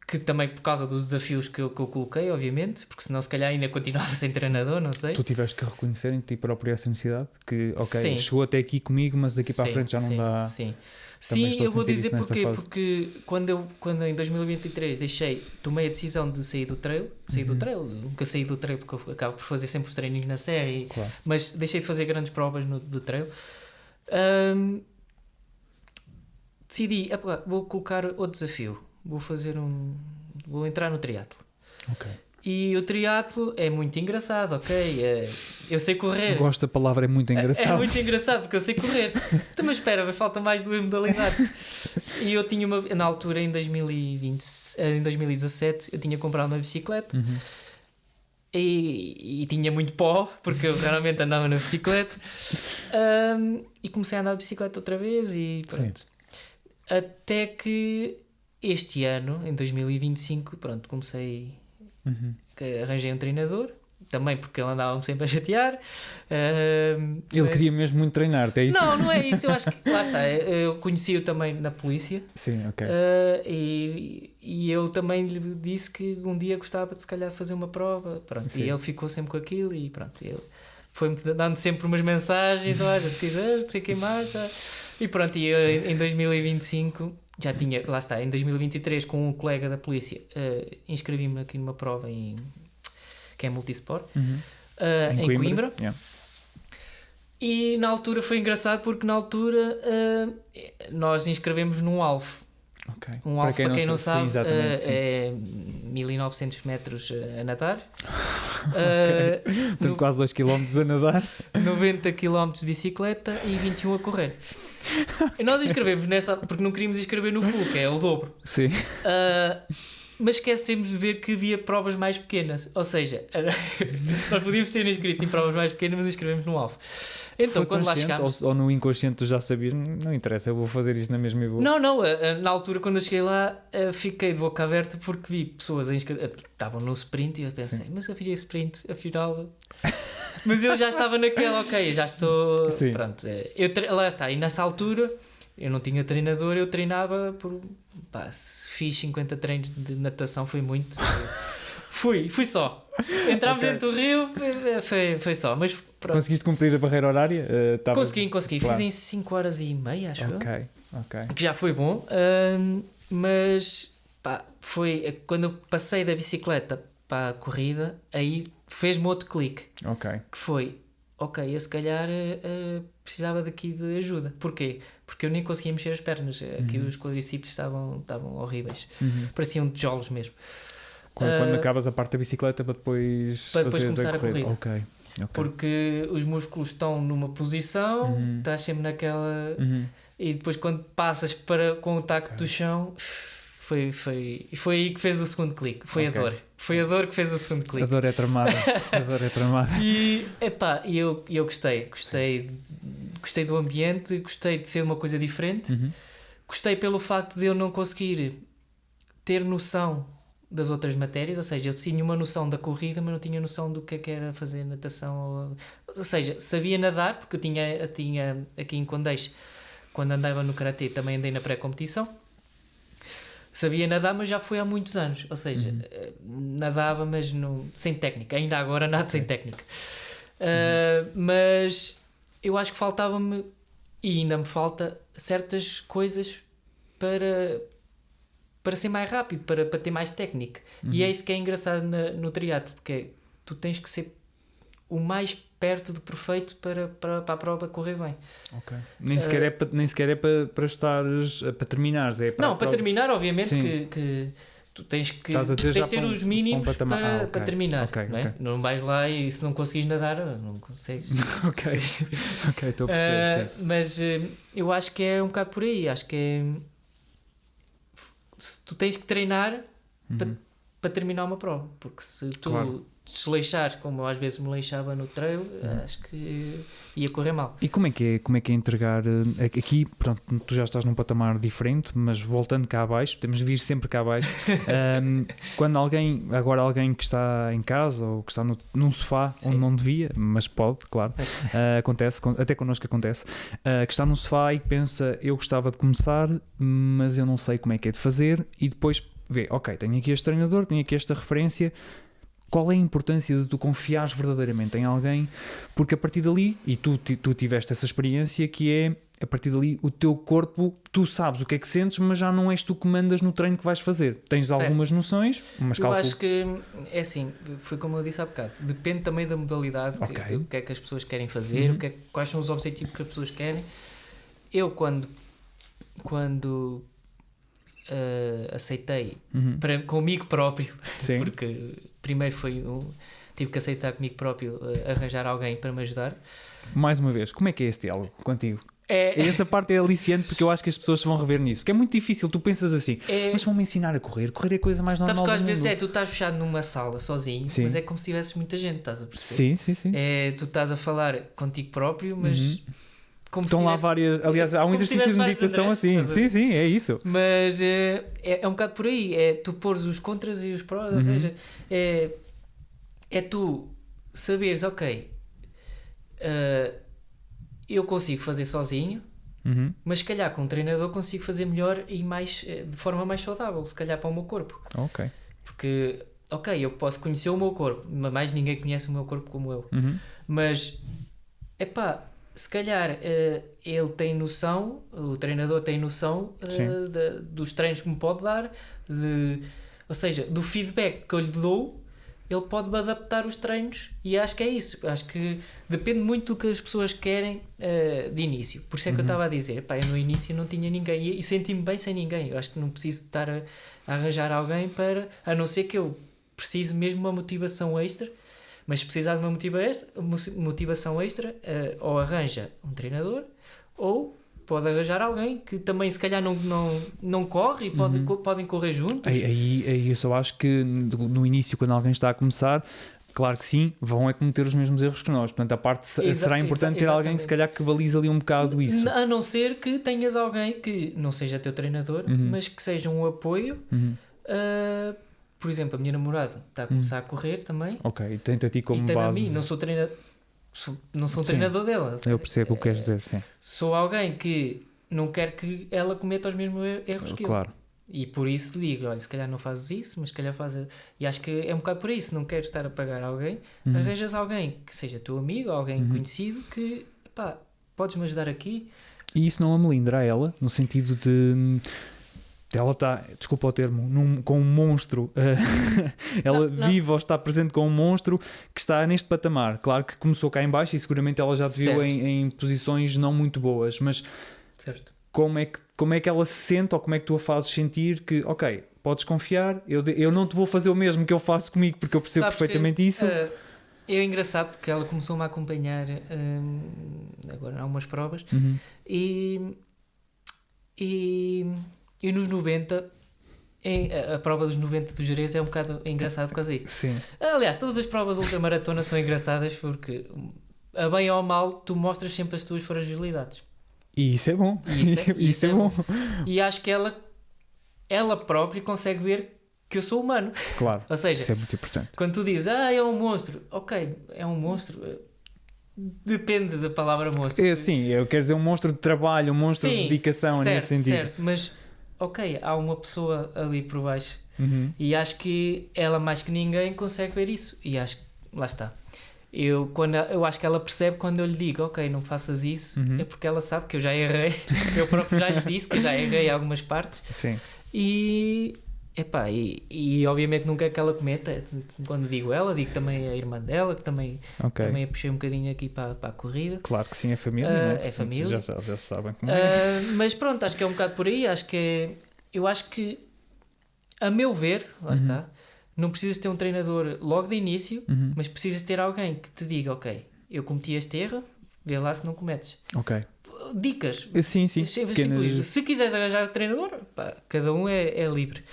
que também por causa dos desafios que eu coloquei, obviamente, porque senão se calhar ainda continuava sem treinador, não sei. Tu tiveste que reconhecer em ti próprio essa necessidade? Que chegou até aqui comigo, mas daqui para a frente já não dá... Sim, eu vou dizer porquê, porque quando em 2023 tomei a decisão de sair do trail, nunca saí do trail porque eu acabo por fazer sempre os treininhos na serra, mas deixei de fazer grandes provas do trail. Decidi, vou colocar outro desafio, vou entrar no triatlo. E o triatlo é muito engraçado, eu sei correr. Eu gosto da palavra, é muito engraçado. É muito engraçado porque eu sei correr. Então, mas espera, faltam mais 2 modalidades. E eu tinha na altura, em 2017, eu tinha comprado uma bicicleta e tinha muito pó, porque eu raramente andava na bicicleta. E comecei a andar de bicicleta outra vez e pronto. Até que este ano, em 2025, pronto, comecei... Arranjei um treinador também porque ele andava-me sempre a chatear. Ele queria mesmo muito treinar, é isso? Não é isso, eu acho que lá está, eu conheci-o também na polícia. Sim, e eu também lhe disse que um dia gostava de se calhar fazer uma prova, pronto, e ele ficou sempre com aquilo e pronto, ele foi-me dando sempre umas mensagens, olha, se quiser, não sei quem mais, e pronto, e eu, em 2025 já tinha, lá está, em 2023 com um colega da polícia inscrevi-me aqui numa prova que é multisport, em Coimbra. E na altura foi engraçado porque na altura nós inscrevemos num alvo. Um alvo, para quem não sabe, é 1900 metros a nadar. Portanto, quase 2 km a nadar. 90 km de bicicleta e 21 a correr. E nós inscrevemos nessa, porque não queríamos inscrever no full, que é o dobro. Sim. mas esquecemos de ver que havia provas mais pequenas. Ou seja, nós podíamos ter inscrito em provas mais pequenas, mas inscrevemos no alvo. Então, foi quando lá chegámos... ou no inconsciente tu já sabias, não interessa, eu vou fazer isto na mesma e vou... Não, na altura quando eu cheguei lá fiquei de boca aberta porque vi pessoas a estavam no sprint e eu pensei, mas eu fiz esse sprint, afinal... Mas eu já estava naquela, ok, já estou... Sim. Pronto, lá está, e nessa altura eu não tinha treinador, eu treinava por... se fiz 50 treinos de natação foi muito... Fui só. Entrava dentro do rio, foi só. Mas pronto. Conseguiste cumprir a barreira horária? Consegui. Claro. Fiz em 5 horas e meia, acho eu. Ok. Que já foi bom. Mas foi quando eu passei da bicicleta para a corrida, aí fez-me outro clique. Ok. Que foi, eu se calhar precisava daqui de ajuda. Porquê? Porque eu nem conseguia mexer as pernas. Aqui os quadríceps estavam horríveis. Pareciam tijolos mesmo. Quando acabas a parte da bicicleta para depois começar a corrida. Ok. Porque os músculos estão numa posição, estás sempre naquela... E depois quando passas com o tacto do chão, foi aí que fez o segundo clique. Foi a dor. Foi a dor que fez o segundo clique. A dor é tramada. E eu gostei do ambiente, gostei de ser uma coisa diferente. Gostei pelo facto de eu não conseguir ter noção das outras matérias, ou seja, eu tinha uma noção da corrida, mas não tinha noção do que era fazer natação, ou seja, sabia nadar, porque eu tinha aqui em Condeixe, quando andava no karatê, também andei na pré-competição, sabia nadar, mas já foi há muitos anos, ou seja, nadava, mas sem técnica, ainda agora nado sem técnica, mas eu acho que faltava-me, e ainda me falta, certas coisas para ser mais rápido, para ter mais técnica. E é isso que é engraçado no triatlo, porque tu tens que ser o mais perto do perfeito para a prova correr bem. Ok. Nem sequer é para estares, para terminares. Para terminar, obviamente que tu tens que ter os mínimos para terminar. Não vais lá e se não conseguires nadar, não consegues. Ok, estou a perceber. Mas eu acho que é um bocado por aí. Acho que é... Tu tens que treinar para terminar uma prova, porque se tu desleixares como eu às vezes me leixava no trail, acho que ia correr mal. E como é que é entregar aqui, pronto, tu já estás num patamar diferente, mas voltando cá abaixo, temos de vir sempre cá abaixo. Quando alguém que está em casa ou que está num sofá, onde não devia, mas pode, claro, acontece, até connosco acontece, que está num sofá e pensa, eu gostava de começar, mas eu não sei como é que é de fazer, e depois vê, ok, tenho aqui este treinador, tenho aqui esta referência. Qual é a importância de tu confiares verdadeiramente em alguém? Porque a partir dali, e tu tiveste essa experiência, que é, a partir dali, o teu corpo, tu sabes o que é que sentes, mas já não és tu que mandas no treino que vais fazer. Tens algumas noções, mas eu acho que, é assim, foi como eu disse há bocado, depende também da modalidade, o que é que as pessoas querem fazer, quais são os objetivos que as pessoas querem. Eu, quando aceitei comigo próprio, porque primeiro tive que aceitar comigo próprio, arranjar alguém para me ajudar. Mais uma vez, como é que é esse diálogo contigo? Essa parte é aliciante, porque eu acho que as pessoas se vão rever nisso, porque é muito difícil, tu pensas assim, mas vão-me ensinar a correr é a coisa mais normal do mundo. Sabes que às vezes tu estás fechado numa sala sozinho, mas é como se tivesses muita gente, estás a perceber? Sim. Tu estás a falar contigo próprio, mas... Estão lá várias... Aliás, há um exercício de meditação assim. Sim, é isso. Mas é um bocado por aí. É tu pôres os contras e os prós. Ou seja, é tu saberes, ok, eu consigo fazer sozinho, mas se calhar com um treinador consigo fazer melhor e de forma mais saudável, se calhar para o meu corpo. Ok. Porque, eu posso conhecer o meu corpo, mas mais ninguém conhece o meu corpo como eu. Mas, se calhar ele tem noção, o treinador tem noção dos treinos que me pode dar, ou seja, do feedback que eu lhe dou, ele pode-me adaptar os treinos, e acho que é isso. Acho que depende muito do que as pessoas querem de início. Por isso é que eu estava a dizer, eu no início não tinha ninguém e senti-me bem sem ninguém. Eu acho que não preciso estar a arranjar alguém a não ser que eu precise mesmo de uma motivação extra. Mas se precisar de uma motivação extra, ou arranja um treinador, ou pode arranjar alguém que também se calhar não corre e podem correr juntos. Aí eu só acho que no início, quando alguém está a começar, claro que sim, vão cometer os mesmos erros que nós. Portanto, a parte será importante ter alguém se calhar que balize ali um bocado isso. A não ser que tenhas alguém que não seja teu treinador, mas que seja um apoio. Por exemplo, a minha namorada está a começar a correr também. Ok, tenta a ti como e base. A mim, não sou um treinador dela. Eu percebo o que queres dizer, sim. Sou alguém que não quer que ela cometa os mesmos erros que eu. Claro. E por isso lhe digo, olha, se calhar não fazes isso, mas se calhar fazes... E acho que é um bocado por aí, se não queres estar a pagar alguém, arranjas alguém que seja teu amigo, alguém conhecido, que, pá, podes-me ajudar aqui. E isso não a melindra a ela, no sentido de... Ela está, desculpa o termo, com um monstro. Ela vive ou está presente com um monstro que está neste patamar. Claro que começou cá em baixo e seguramente ela já te viu em posições não muito boas, mas certo. Como é que ela se sente, ou como é que tu a fazes sentir que, ok, podes confiar, eu não te vou fazer o mesmo que eu faço comigo, porque eu percebo perfeitamente isso. É engraçado porque ela começou-me a acompanhar agora há umas provas e nos 90, a prova dos 90 do Jerez é um bocado engraçado por causa disso. Sim. Aliás, todas as provas ultramaratona são engraçadas porque, a bem ou ao mal, tu mostras sempre as tuas fragilidades. E isso é bom. Isso é bom. E acho que ela própria consegue ver que eu sou humano. Claro, ou seja, isso é muito importante. Quando tu dizes, é um monstro, ok, é um monstro... Depende da palavra monstro. Sim, eu quero dizer um monstro de trabalho, um monstro de dedicação, certo, nesse sentido. Certo, mas ok, há uma pessoa ali por baixo e acho que ela mais que ninguém consegue ver isso e acho que lá está. Eu acho que ela percebe quando eu lhe digo, ok, não faças isso, é porque ela sabe que eu já errei, eu próprio já lhe disse que eu já errei em algumas partes. Sim. E obviamente nunca é que ela cometa. Quando digo ela, digo também a irmã dela, que também a puxei um bocadinho aqui para a corrida. Claro que sim, é família, não é? É família. Já sabem como é. Mas pronto, acho que é um bocado por aí. Eu acho que, a meu ver, lá está, não precisas ter um treinador logo de início, mas precisas ter alguém que te diga, ok, eu cometi este erro, vê lá se não cometes. Ok. Dicas. Sim. Pequenas... Se quiseres arranjar treinador, pá, cada um é livre.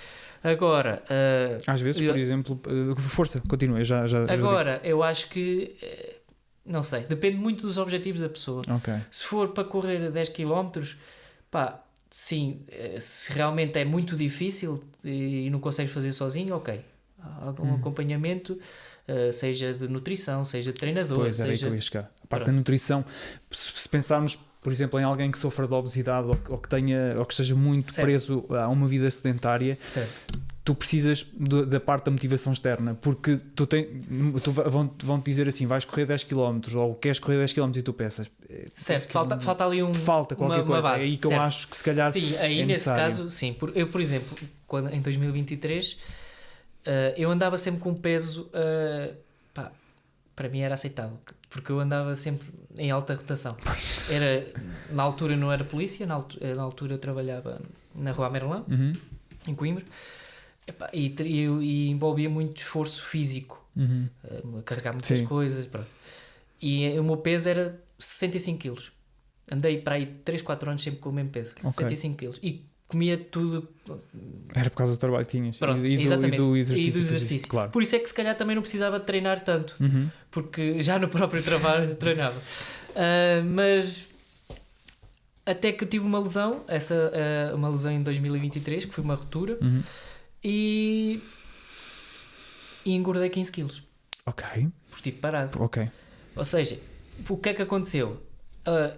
Agora... às vezes, por exemplo... força, continua. Já agora, eu acho que... não sei, depende muito dos objetivos da pessoa. Okay. Se for para correr 10 km, pá, sim, se realmente é muito difícil e não consegues fazer sozinho, ok. Há algum acompanhamento, seja de nutrição, seja de treinador. Pois, era aí que eu ia chegar. A parte da nutrição, se pensarmos, por exemplo, em alguém que sofra de obesidade ou que esteja muito preso a uma vida sedentária, tu precisas da parte da motivação externa, porque vão-te dizer assim, vais correr 10 km ou queres correr 10 km e tu pensas... Certo, falta ali falta qualquer coisa. Base, é aí que eu acho que se calhar sim, aí nesse necessário. caso, sim. Eu, por exemplo, em 2023, eu andava sempre com peso... para mim era aceitável, porque eu andava sempre em alta rotação. Na altura não era polícia, na altura eu trabalhava na Rua Merlin, em Coimbra, e envolvia muito esforço físico, a carregar muitas coisas. Pronto. E o meu peso era 65 kg. Andei para aí 3, 4 anos sempre com o mesmo peso, 65 kg. E comia tudo. Era por causa do trabalho que tinhas. Pronto, e do exercício. Claro. Por isso é que se calhar também não precisava de treinar tanto, porque já no próprio trabalho treinava. Mas até que eu tive uma lesão, uma lesão em 2023, que foi uma ruptura, e engordei 15 kg. Ok. Por tipo parado. Ok. Ou seja, o que é que aconteceu?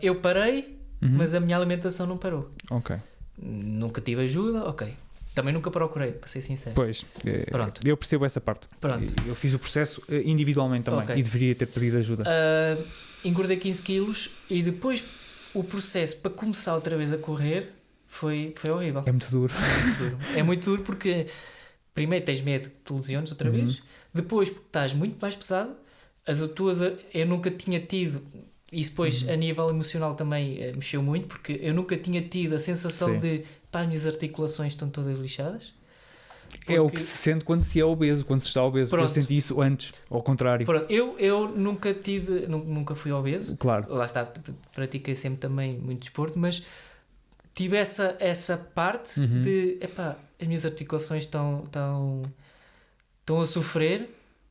Eu parei, mas a minha alimentação não parou. Ok. Nunca tive ajuda, ok. Também nunca procurei, para ser sincero. Pois, pronto. Eu percebo essa parte. Pronto. Eu fiz o processo individualmente também e deveria ter pedido ajuda. Engordei 15 quilos e depois o processo para começar outra vez a correr foi horrível. É muito duro. É muito duro porque primeiro tens medo que te lesiones outra vez, depois porque estás muito mais pesado, eu nunca tinha tido... Isso depois a nível emocional também mexeu muito, porque eu nunca tinha tido a sensação de as minhas articulações estão todas lixadas. Porque... É o que se sente quando se é obeso, quando se está obeso. Pronto. Eu senti isso antes, ao contrário. Pronto. Eu nunca fui obeso. Claro. Lá está, pratiquei sempre também muito desporto, mas tive essa parte de, epá, as minhas articulações estão a sofrer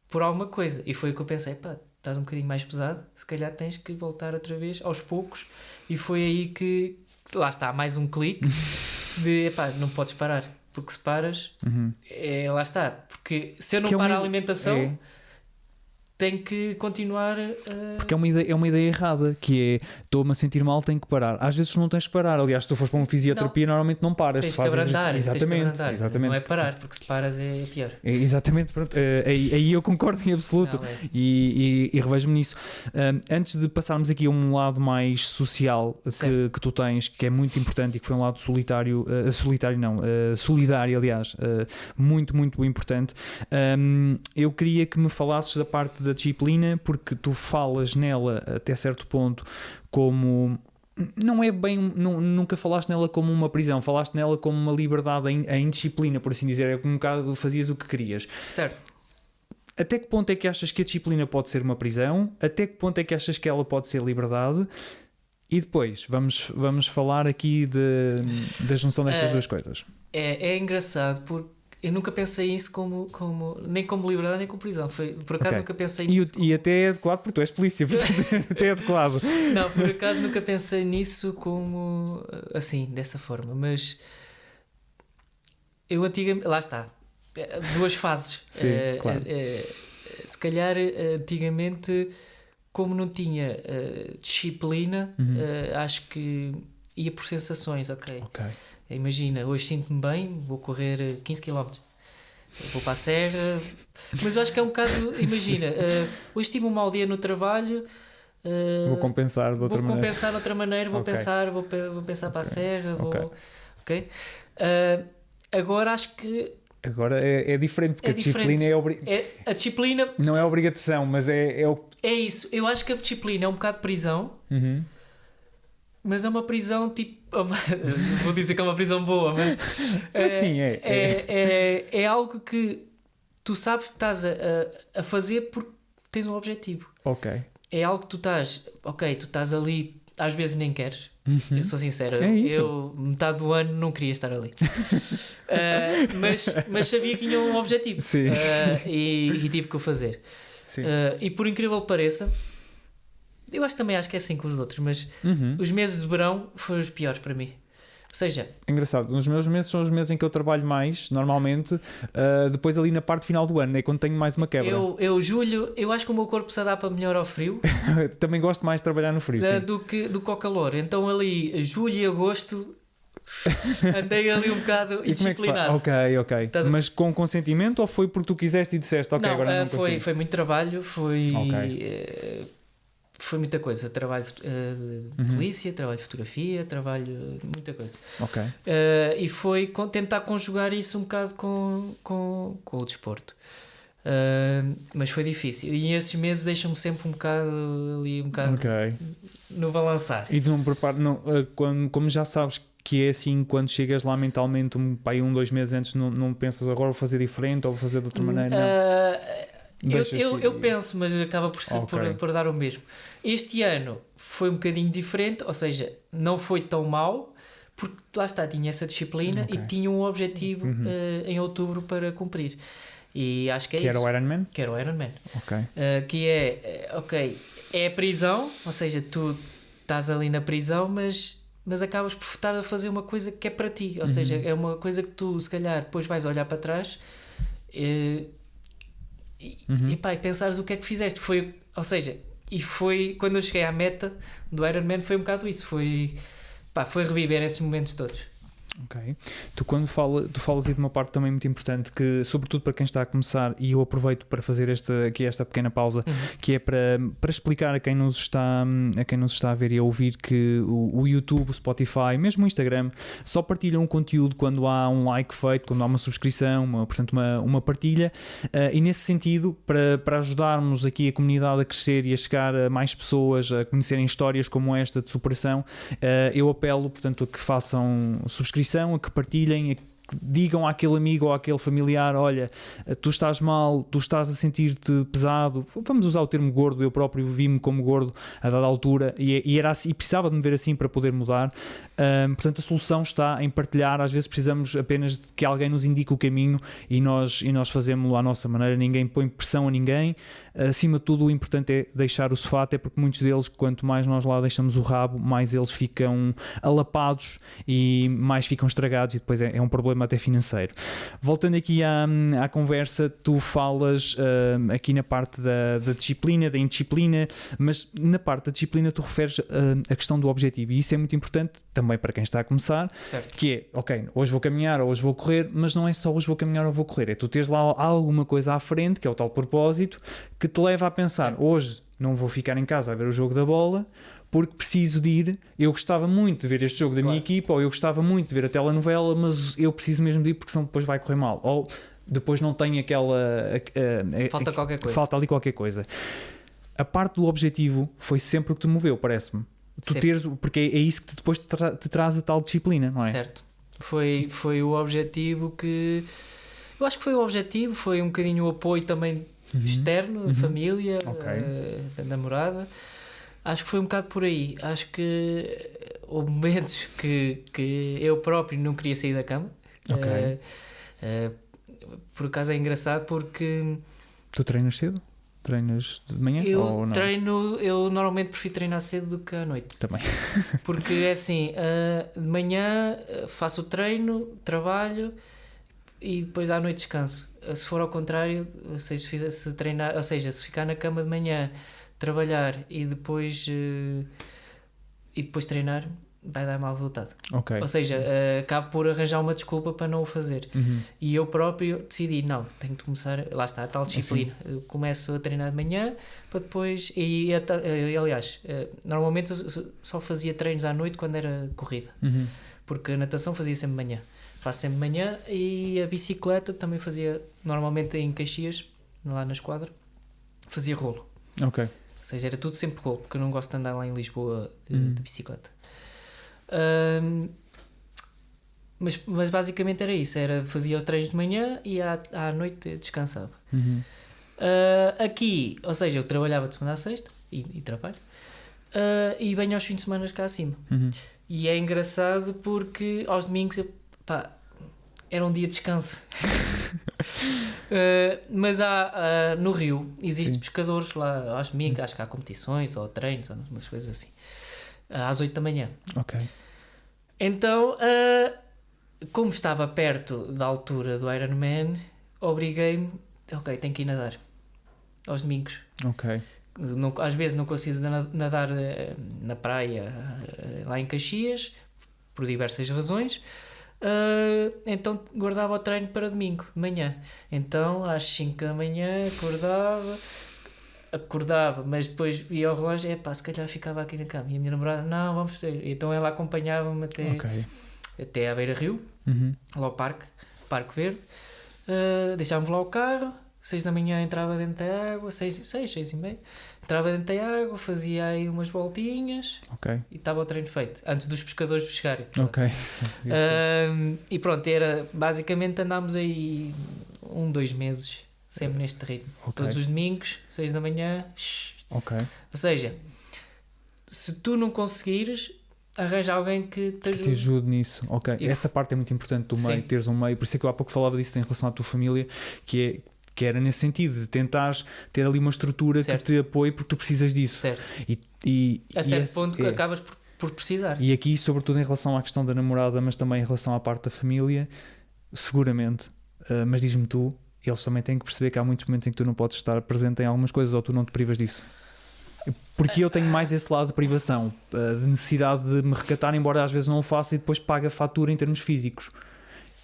por alguma coisa. E foi o que eu pensei, epá, estás um bocadinho mais pesado, se calhar tens que voltar outra vez aos poucos. E foi aí que lá está, mais um clique de, epá, não podes parar, porque se paras, lá está, porque se eu não paro a alimentação, tenho que continuar porque é uma ideia errada, que é, estou-me a sentir mal, tenho que parar. Às vezes não tens que parar. Aliás, se tu fores para uma fisioterapia, normalmente não paras. Tens que abrandar. Exatamente. Não é parar, porque se paras é pior. Exatamente, pronto. Aí eu concordo em absoluto. E revejo-me nisso. Antes de passarmos aqui a um lado mais social que tu tens, que é muito importante e que foi um lado solidário, aliás, muito, muito importante, eu queria que me falasses da parte da disciplina, porque tu falas nela até certo ponto como... Não é bem... nunca falaste nela como uma prisão, falaste nela como uma liberdade em disciplina, por assim dizer. É como um bocado fazias o que querias. Certo. Até que ponto é que achas que a disciplina pode ser uma prisão? Até que ponto é que achas que ela pode ser liberdade? E depois, vamos falar aqui da junção destas duas coisas. É engraçado, porque eu nunca pensei isso nem como liberdade nem como prisão. Por acaso nunca pensei nisso. E até é adequado, porque tu és polícia, até é adequado. Não, por acaso nunca pensei nisso como assim, dessa forma. Mas eu antigamente, lá está, duas fases. Sim, claro. Se calhar antigamente, como não tinha disciplina, acho que ia por sensações, ok. Imagina, hoje sinto-me bem, vou correr 15 km, vou para a serra, mas eu acho que é um bocado, imagina, hoje tive um mau dia no trabalho, vou compensar de outra maneira. Vou pensar para a serra, agora acho que... Agora é diferente, porque a disciplina a disciplina não é obrigação, mas é isso, eu acho que a disciplina é um bocado de prisão, mas é uma prisão tipo... vou dizer que é uma prisão boa, mas sim, é algo que tu sabes que estás a fazer porque tens um objetivo. É algo que tu estás ali, às vezes nem queres. Eu sou sincero, eu metade do ano não queria estar ali. Mas sabia que tinha um objetivo. E tive que o fazer. E por incrível que pareça, eu acho que é assim com os outros, mas os meses de verão foram os piores para mim. Ou seja... Engraçado, os meus meses são os meses em que eu trabalho mais, normalmente, depois ali na parte final do ano, é quando tenho mais uma quebra. Julho, eu acho que o meu corpo se adapta melhor ao frio. Também gosto mais de trabalhar no frio, do que ao calor. Então ali, julho e agosto, andei ali um bocado indisciplinado. Ok. Mas com consentimento ou foi porque tu quiseste e disseste, agora não consigo? Foi muito trabalho, foi muita coisa, trabalho de polícia, trabalho de fotografia, muita coisa. E foi tentar conjugar isso um bocado com o desporto. Mas foi difícil. E esses meses deixam-me sempre um bocado no balançar. E tu não preparas, como já sabes que é assim, quando chegas lá mentalmente, 2 meses antes, não pensas agora vou fazer diferente ou vou fazer de outra maneira? Eu penso, mas acaba por dar o mesmo. Este ano foi um bocadinho diferente, ou seja, não foi tão mau, porque lá está, tinha essa disciplina e tinha um objetivo em outubro para cumprir. E acho que é isso. Que era o Ironman? Que é a prisão, ou seja, tu estás ali na prisão, mas acabas por estar a fazer uma coisa que é para ti, ou seja, é uma coisa que tu se calhar depois vais olhar para trás e pensares o que é que fizeste. Foi quando eu cheguei à meta do Ironman, foi um bocado isso, foi reviver esses momentos todos. Tu falas aí de uma parte também muito importante, que sobretudo para quem está a começar, e eu aproveito para fazer esta pequena pausa, que é para explicar a quem nos está a ver e a ouvir que o YouTube, o Spotify, mesmo o Instagram, só partilham um conteúdo quando há um like feito, quando há uma subscrição, portanto uma partilha, e nesse sentido, para ajudarmos aqui a comunidade a crescer e a chegar a mais pessoas, a conhecerem histórias como esta de superação, eu apelo, portanto, a que façam subscrição, a que partilhem, digam àquele amigo ou àquele familiar, olha, tu estás mal, tu estás a sentir-te pesado, vamos usar o termo gordo, eu próprio vi-me como gordo a dada altura e precisava de me ver assim para poder mudar. Portanto, a solução está em partilhar. Às vezes precisamos apenas de que alguém nos indique o caminho e nós fazemos-lo à nossa maneira. Ninguém põe pressão a ninguém. Acima de tudo, o importante é deixar o sofá, até porque muitos deles, quanto mais nós lá deixamos o rabo, mais eles ficam alapados e mais ficam estragados, e depois é um problema até financeiro. Voltando aqui à conversa, tu falas aqui na parte da disciplina, da indisciplina, mas na parte da disciplina tu referes a questão do objetivo, e isso é muito importante também para quem está a começar, certo. Que é, ok, hoje vou caminhar ou hoje vou correr, mas não é só hoje vou caminhar ou vou correr, é tu teres lá alguma coisa à frente, que é o tal propósito, que te leva a pensar, hoje não vou ficar em casa a ver o jogo da bola, porque preciso de ir. Eu gostava muito de ver este jogo da minha equipa, ou eu gostava muito de ver a telenovela, mas eu preciso mesmo de ir porque senão depois vai correr mal, ou depois não tenho aquela... falta qualquer coisa. Falta ali qualquer coisa. A parte do objetivo foi sempre o que te moveu, parece-me. Tu teres, porque é isso que depois te traz a tal disciplina, não é? Certo. Foi o objetivo que... Eu acho que foi o objetivo, foi um bocadinho o apoio também externo, família, da namorada. Acho que foi um bocado por aí. Acho que houve momentos que eu próprio não queria sair da cama. Por acaso é engraçado porque... Tu treinas cedo? Treinas de manhã ou não? Eu normalmente prefiro treinar cedo do que à noite. Também. Porque é assim, de manhã faço o treino, trabalho e depois à noite descanso. Se for ao contrário, se ficar na cama de manhã, trabalhar e depois treinar, vai dar mau resultado. Ou seja, acabo por arranjar uma desculpa para não o fazer. E eu próprio decidi, não, tenho de começar, lá está, a tal disciplina. Eu começo a treinar de manhã para depois, aliás, normalmente eu só fazia treinos à noite quando era corrida, porque a natação fazia sempre de manhã. Faço sempre de manhã, e a bicicleta também fazia, normalmente em Caxias, lá na esquadra, fazia rolo. Ou seja, era tudo sempre rolo, porque eu não gosto de andar lá em Lisboa de bicicleta. Mas basicamente era isso, fazia os treinos de manhã e à noite descansava. Aqui, ou seja, eu trabalhava de segunda a sexta e trabalho, e venho aos fins de semana cá acima. E é engraçado porque aos domingos era um dia de descanso. Mas no Rio existem pescadores lá aos domingos, acho que há competições ou treinos ou umas coisas assim, às 8 da manhã. Então, como estava perto da altura do Ironman, obriguei-me, tenho que ir nadar aos domingos. Às vezes não consigo nadar na praia lá em Caxias, por diversas razões. Então guardava o treino para domingo de manhã. Então às 5 da manhã acordava, mas depois via o relógio, se calhar ficava aqui na cama, e a minha namorada, não, vamos ter. Então ela acompanhava-me até à beira-rio, lá ao Parque Verde. Deixávamos lá o carro, 6 da manhã entrava dentro da água, 6:30, entrava dentro da água, fazia aí umas voltinhas e estava o treino feito, antes dos pescadores chegarem. E pronto, basicamente andámos aí 2 meses sempre neste ritmo. Todos os domingos, 6 da manhã. Ou seja, se tu não conseguires, arranja alguém que te ajude nisso. Essa parte é muito importante do meio, teres um meio. Por isso é que eu há pouco falava disso em relação à tua família, que era nesse sentido, de tentares ter ali uma estrutura que te apoie, porque tu precisas disso. E a certo ponto que acabas por precisar. E aqui, sobretudo em relação à questão da namorada, mas também em relação à parte da família, seguramente, mas diz-me tu, eles também têm que perceber que há muitos momentos em que tu não podes estar presente em algumas coisas, ou tu não te privas disso. Porque eu tenho mais esse lado de privação, de necessidade de me recatar, embora às vezes não o faça, e depois paga a fatura em termos físicos.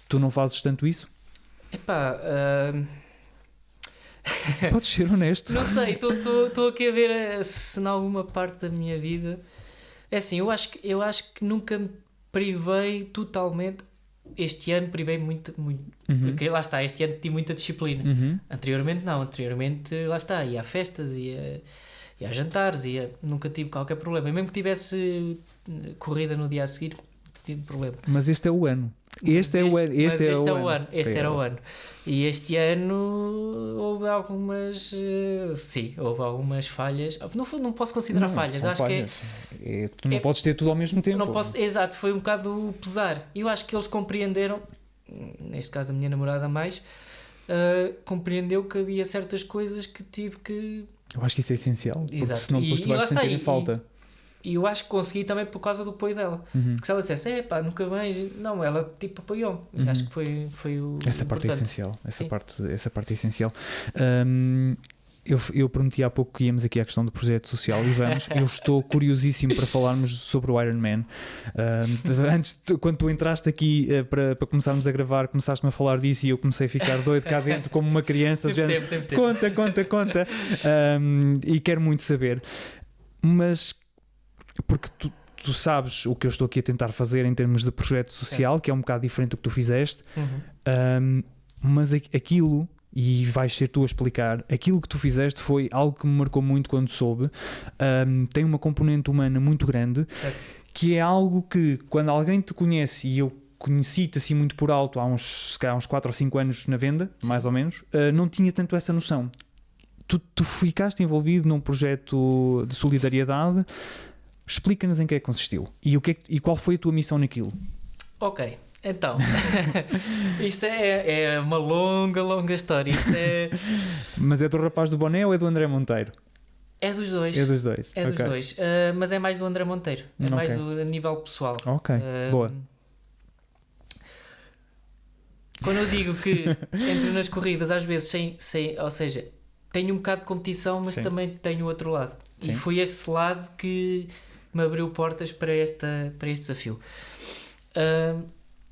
Tu não fazes tanto isso? Podes ser honesto. Não sei, estou aqui a ver se em alguma parte da minha vida... É assim, eu acho que nunca me privei totalmente. Este ano privei muito. Porque lá está, este ano tive muita disciplina. Anteriormente não, lá está, ia a festas, ia a jantares, nunca tive qualquer problema. Mesmo que tivesse corrida no dia a seguir, tipo de problema. Mas este é o ano. Este era o ano. E este ano houve algumas houve algumas falhas. Não posso considerar falhas, acho falhas. Tu não podes ter tudo ao mesmo tempo. Não posso, exato, foi um bocado pesar. Eu acho que eles compreenderam, neste caso a minha namorada mais, compreendeu que havia certas coisas que tive que... Eu acho que isso é essencial, porque exato. Senão depois tu vais sentir em falta. E eu acho que consegui também por causa do apoio dela. Porque se ela dissesse, nunca vens... Não, ela tipo apoiou-me. Acho que foi o essa parte é essencial. Essa parte é essencial. Eu prometi há pouco que íamos aqui à questão do projeto social e vamos. Eu estou curiosíssimo para falarmos sobre o Iron Man. Quando tu entraste aqui para começarmos a gravar, começaste-me a falar disso e eu comecei a ficar doido cá dentro como uma criança. Temos tempo. Conta. E quero muito saber. Mas porque tu sabes o que eu estou aqui a tentar fazer em termos de projeto social, que é um bocado diferente do que tu fizeste, mas aquilo... E vais ser tu a explicar. Aquilo que tu fizeste foi algo que me marcou muito quando soube. Tem uma componente humana muito grande, certo. Que é algo que, quando alguém te conhece, e eu conheci-te assim muito por alto há uns 4 ou 5 anos na venda, sim. Mais ou menos, não tinha tanto essa noção. Tu ficaste envolvido num projeto de solidariedade. Explica-nos em que é que consistiu e qual foi a tua missão naquilo. Ok. Então, isto é uma longa história. Mas é do rapaz do boné ou é do André Monteiro? É dos dois. É dos dois. Mas é mais do André Monteiro. É mais a nível pessoal. Ok, boa. Quando eu digo que entro nas corridas, às vezes, ou seja, tenho um bocado de competição, mas sim. Também tenho o outro lado. Sim. E foi esse lado que me abriu portas para este desafio.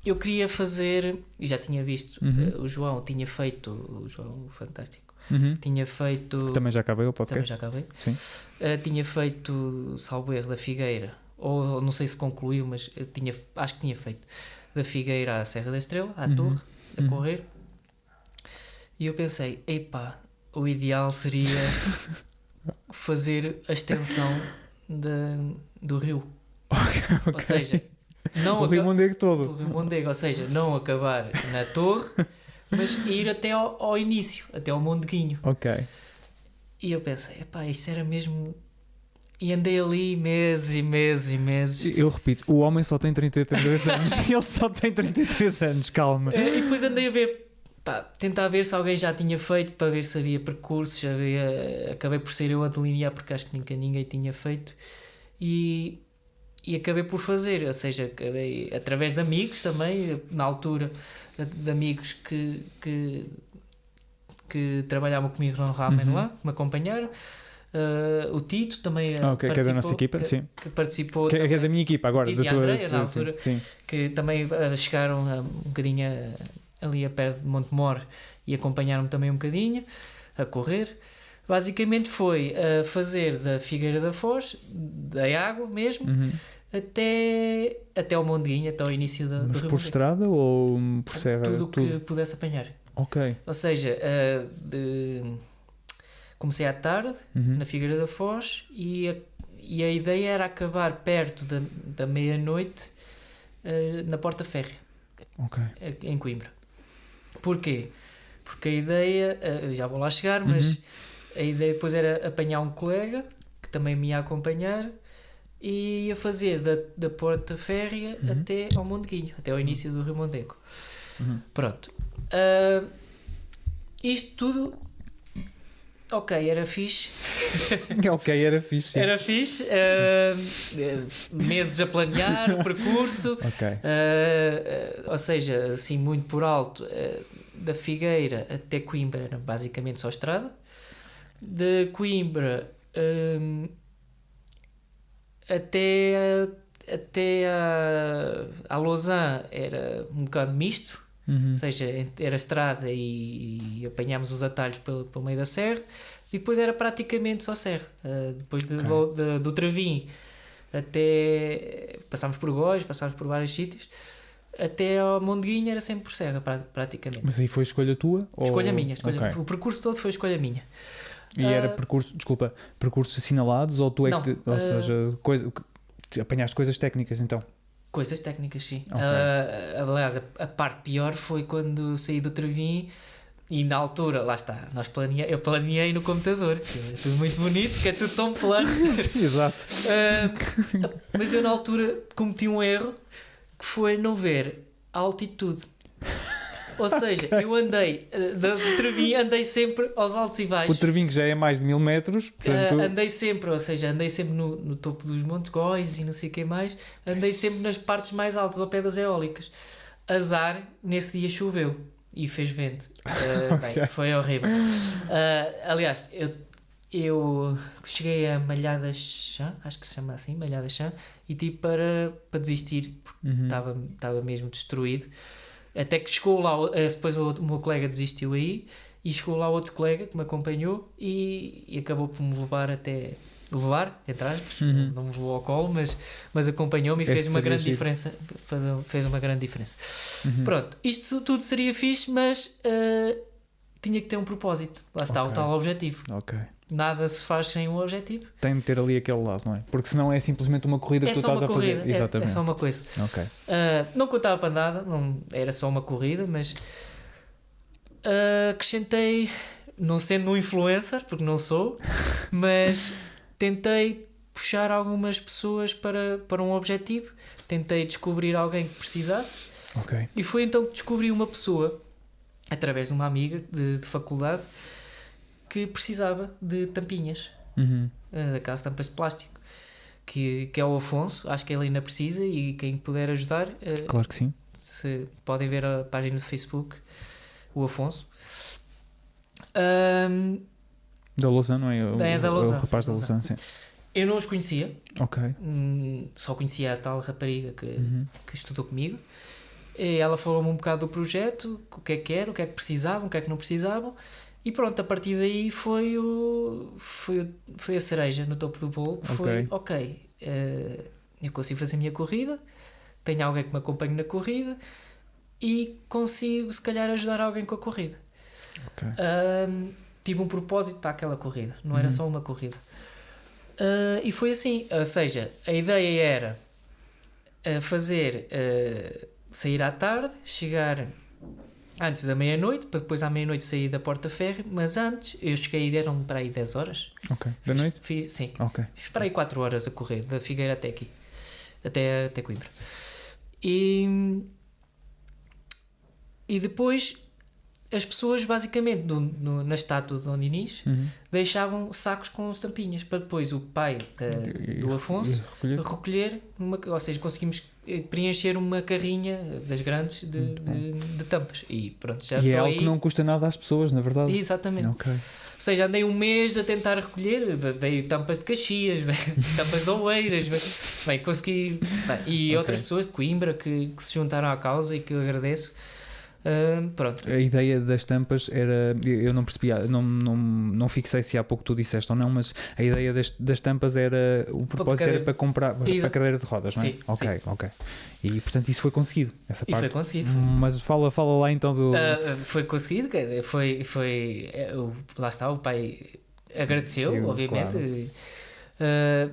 Eu queria fazer, e já tinha visto, o João fantástico, tinha feito... Também já acabei o podcast? Também já acabei. Sim. Tinha feito Salvo Erro da Figueira, ou não sei se concluiu, mas acho que tinha feito da Figueira à Serra da Estrela, à Torre, a correr. E eu pensei, o ideal seria fazer a extensão do rio. Okay. Ou seja... O Rio Mondego todo. O Rio Mondego, ou seja, não acabar na torre, mas ir até ao início, até ao Mondeguinho. Ok. E eu pensei, isto era mesmo... E andei ali meses e meses. Eu repito, o homem só tem 33 anos. Ele só tem 33 anos, calma. E depois andei a ver, tentar ver se alguém já tinha feito, para ver se havia percursos. Acabei por ser eu a delinear, porque acho que nunca ninguém tinha feito. E acabei por fazer, ou seja, acabei através de amigos também, na altura, de amigos que trabalhavam comigo no Ramen lá, que me acompanharam. O Tito também que é da nossa equipa, sim. Que participou que é da minha equipa agora, Tito da tua Andréia, na altura, sim. Que também chegaram um bocadinho ali a perto de Montemor e acompanharam-me também um bocadinho a correr. Basicamente foi fazer da Figueira da Foz, da água mesmo, até ao Mondeguinho, até ao início do Rio. Por estrada ou por serra? Tudo o que pudesse apanhar. Ok. Ou seja, comecei à tarde, na Figueira da Foz, e a ideia era acabar perto da meia-noite na Porta Férrea, em Coimbra. Porquê? Porque a ideia, já vou lá chegar, mas a ideia depois era apanhar um colega que também me ia acompanhar e ia fazer da Porta Férrea até ao Mondeguinho, até ao início do Rio Mondego. Pronto. Isto tudo, era fixe. Era fixe, sim. Era fixe. Meses a planear o percurso. Ou seja, assim, muito por alto, da Figueira até Coimbra era basicamente só estrada. De Coimbra até a Lausanne era um bocado misto, ou seja, era estrada e apanhámos os atalhos pelo meio da serra, e depois era praticamente só serra. Depois do Travim até passámos por Góis, passámos por vários sítios, até ao Mondeguinho era sempre por serra praticamente. Mas aí foi escolha tua? Escolha minha. O percurso todo foi escolha minha. E era percursos assinalados ou tu é não, ou seja, apanhaste coisas técnicas então? Coisas técnicas, sim. Ok. Aliás, a parte pior foi quando saí do Travim e na altura, lá está, eu planeei no computador, que é tudo muito bonito, que é tudo tão plano. Sim, exato. Mas eu na altura cometi um erro que foi não ver a altitude. Ou seja, eu andei de Travim, andei sempre aos altos e baixos. O Trevinho já é mais de 1000 metros, portanto... Andei sempre no topo dos Montes Góis e não sei o que mais. Andei sempre nas partes mais altas, ao pé das eólicas. Azar, nesse dia choveu e fez vento. Bem, foi horrível. Aliás, eu cheguei a Malhada-Chã, acho que se chama assim, Malhada-Chã, e tive para desistir, porque estava mesmo destruído. Até que chegou lá, depois o meu colega desistiu aí, e chegou lá outro colega que me acompanhou e acabou por me levar, entre aspas, não me levou ao colo, mas acompanhou-me e fez uma grande diferença. Fez uma grande diferença. Pronto, isto tudo seria fixe, mas tinha que ter um propósito. Lá está, o tal objetivo. Ok. Nada se faz sem um objetivo. Tem de ter ali aquele lado, não é? Porque senão é simplesmente uma corrida que tu estás a fazer. Exatamente. É só uma coisa. Ok. Não contava para nada, não, era só uma corrida, mas acrescentei, não sendo um influencer, porque não sou, mas tentei puxar algumas pessoas para um objetivo, tentei descobrir alguém que precisasse. Ok. E foi então que descobri uma pessoa, através de uma amiga de faculdade, que precisava de tampinhas, daquelas tampas de plástico, que é o Afonso, acho que ele ainda precisa, e quem puder ajudar, claro que sim. Podem ver a página do Facebook, o Afonso. Da Lausanne, não é? Da Lausanne, o rapaz da Lausanne, sim. Eu não os conhecia, Ok. só conhecia a tal rapariga que estudou comigo. E ela falou-me um bocado do projeto, o que é que era, o que é que precisavam, o que é que não precisavam. E pronto, a partir daí foi a cereja no topo do bolo. Foi, eu consigo fazer a minha corrida, tenho alguém que me acompanhe na corrida e consigo, se calhar, ajudar alguém com a corrida. Ok. Tive um propósito para aquela corrida, não era só uma corrida. E foi assim, ou seja, a ideia era sair à tarde, chegar antes da meia-noite, para depois à meia-noite sair da Porta Ferry, mas antes, eu cheguei e deram para aí 10 horas. Ok. Da noite? Sim. Ok. Fiz para aí 4 horas a correr, da Figueira até aqui, até Coimbra. E depois as pessoas, basicamente, na estátua de Dom Dinis, deixavam sacos com tampinhas, para depois o pai do Afonso recolher, ou seja, conseguimos preencher uma carrinha das grandes de tampas. E pronto, já e é algo que não custa nada às pessoas, na verdade. Exatamente. Ok. Ou seja, andei um mês a tentar recolher, veio tampas de Caxias, tampas de Oeiras, consegui. E outras pessoas de Coimbra que se juntaram à causa e que eu agradeço. Pronto. A ideia das tampas era, eu não percebia, não fixei se há pouco tu disseste ou não, mas a ideia das tampas era, o propósito era para comprar para cadeira de rodas, não é? Sim, ok. E portanto isso foi conseguido, essa parte. E foi conseguido. Mas fala lá então do... Foi conseguido, quer dizer, lá está, o pai agradeceu, sim, obviamente, claro.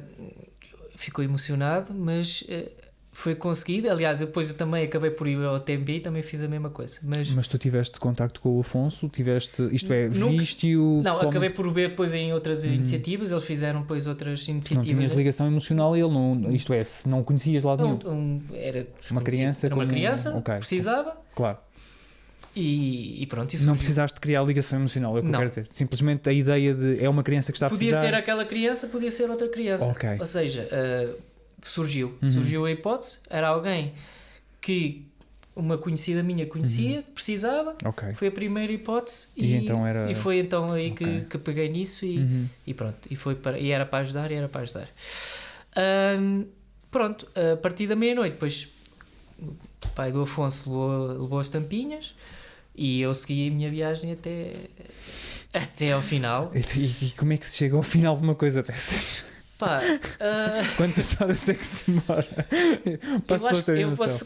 Ficou emocionado, mas... foi conseguido. Aliás, depois eu também acabei por ir ao TMB e também fiz a mesma coisa. Mas tu tiveste contacto com o Afonso? Viste-o? Não, acabei por ver depois em outras iniciativas. Eles fizeram depois outras iniciativas. Não tinhas ligação emocional a ele? Não, se não o conhecias lá de nenhum? Era uma criança? Era uma criança, precisava. Claro. E pronto, isso não precisaste de criar ligação emocional, é o que eu quero dizer. Simplesmente a ideia de é uma criança que está a precisar. Podia ser aquela criança, podia ser outra criança. Okay. Ou seja... surgiu a hipótese, era alguém que uma conhecida minha conhecia, precisava, foi a primeira hipótese e foi então aí que peguei nisso e pronto, e era para ajudar. Pronto, a partir da meia-noite depois o pai do Afonso levou as tampinhas e eu segui a minha viagem até ao final. E como é que se chega ao final de uma coisa dessas? Pá, quantas horas é que se demora?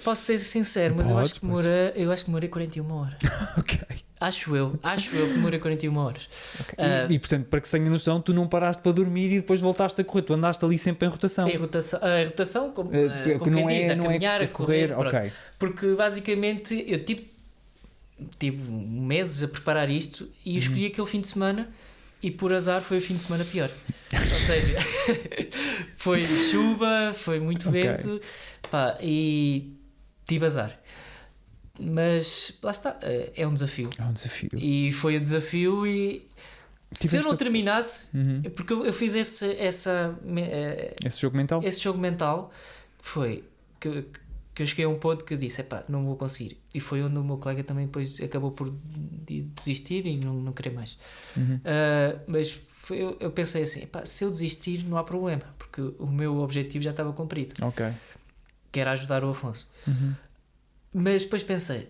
Posso ser sincero, mas eu acho que demorei 41 horas. Ok. Acho eu que demorei 41 horas. Okay. E portanto, para que se tenha noção, tu não paraste para dormir e depois voltaste a correr, tu andaste ali sempre em rotação. A rotação, como quem diz, a caminhar, a correr. Ok. Porque basicamente eu tive meses a preparar isto e escolhi aquele fim de semana e por azar foi o fim de semana pior. Ou seja, foi chuva, foi muito vento, pá, e tive azar. Mas lá está, é um desafio. É um desafio. E foi o desafio e se eu não terminasse, porque eu fiz esse jogo mental? Esse jogo mental foi que eu cheguei a um ponto que eu disse, não vou conseguir. E foi onde o meu colega também depois acabou por desistir e não querer mais. Mas eu pensei assim, se eu desistir não há problema, porque o meu objetivo já estava cumprido. Ok. Que era ajudar o Afonso. Mas depois pensei,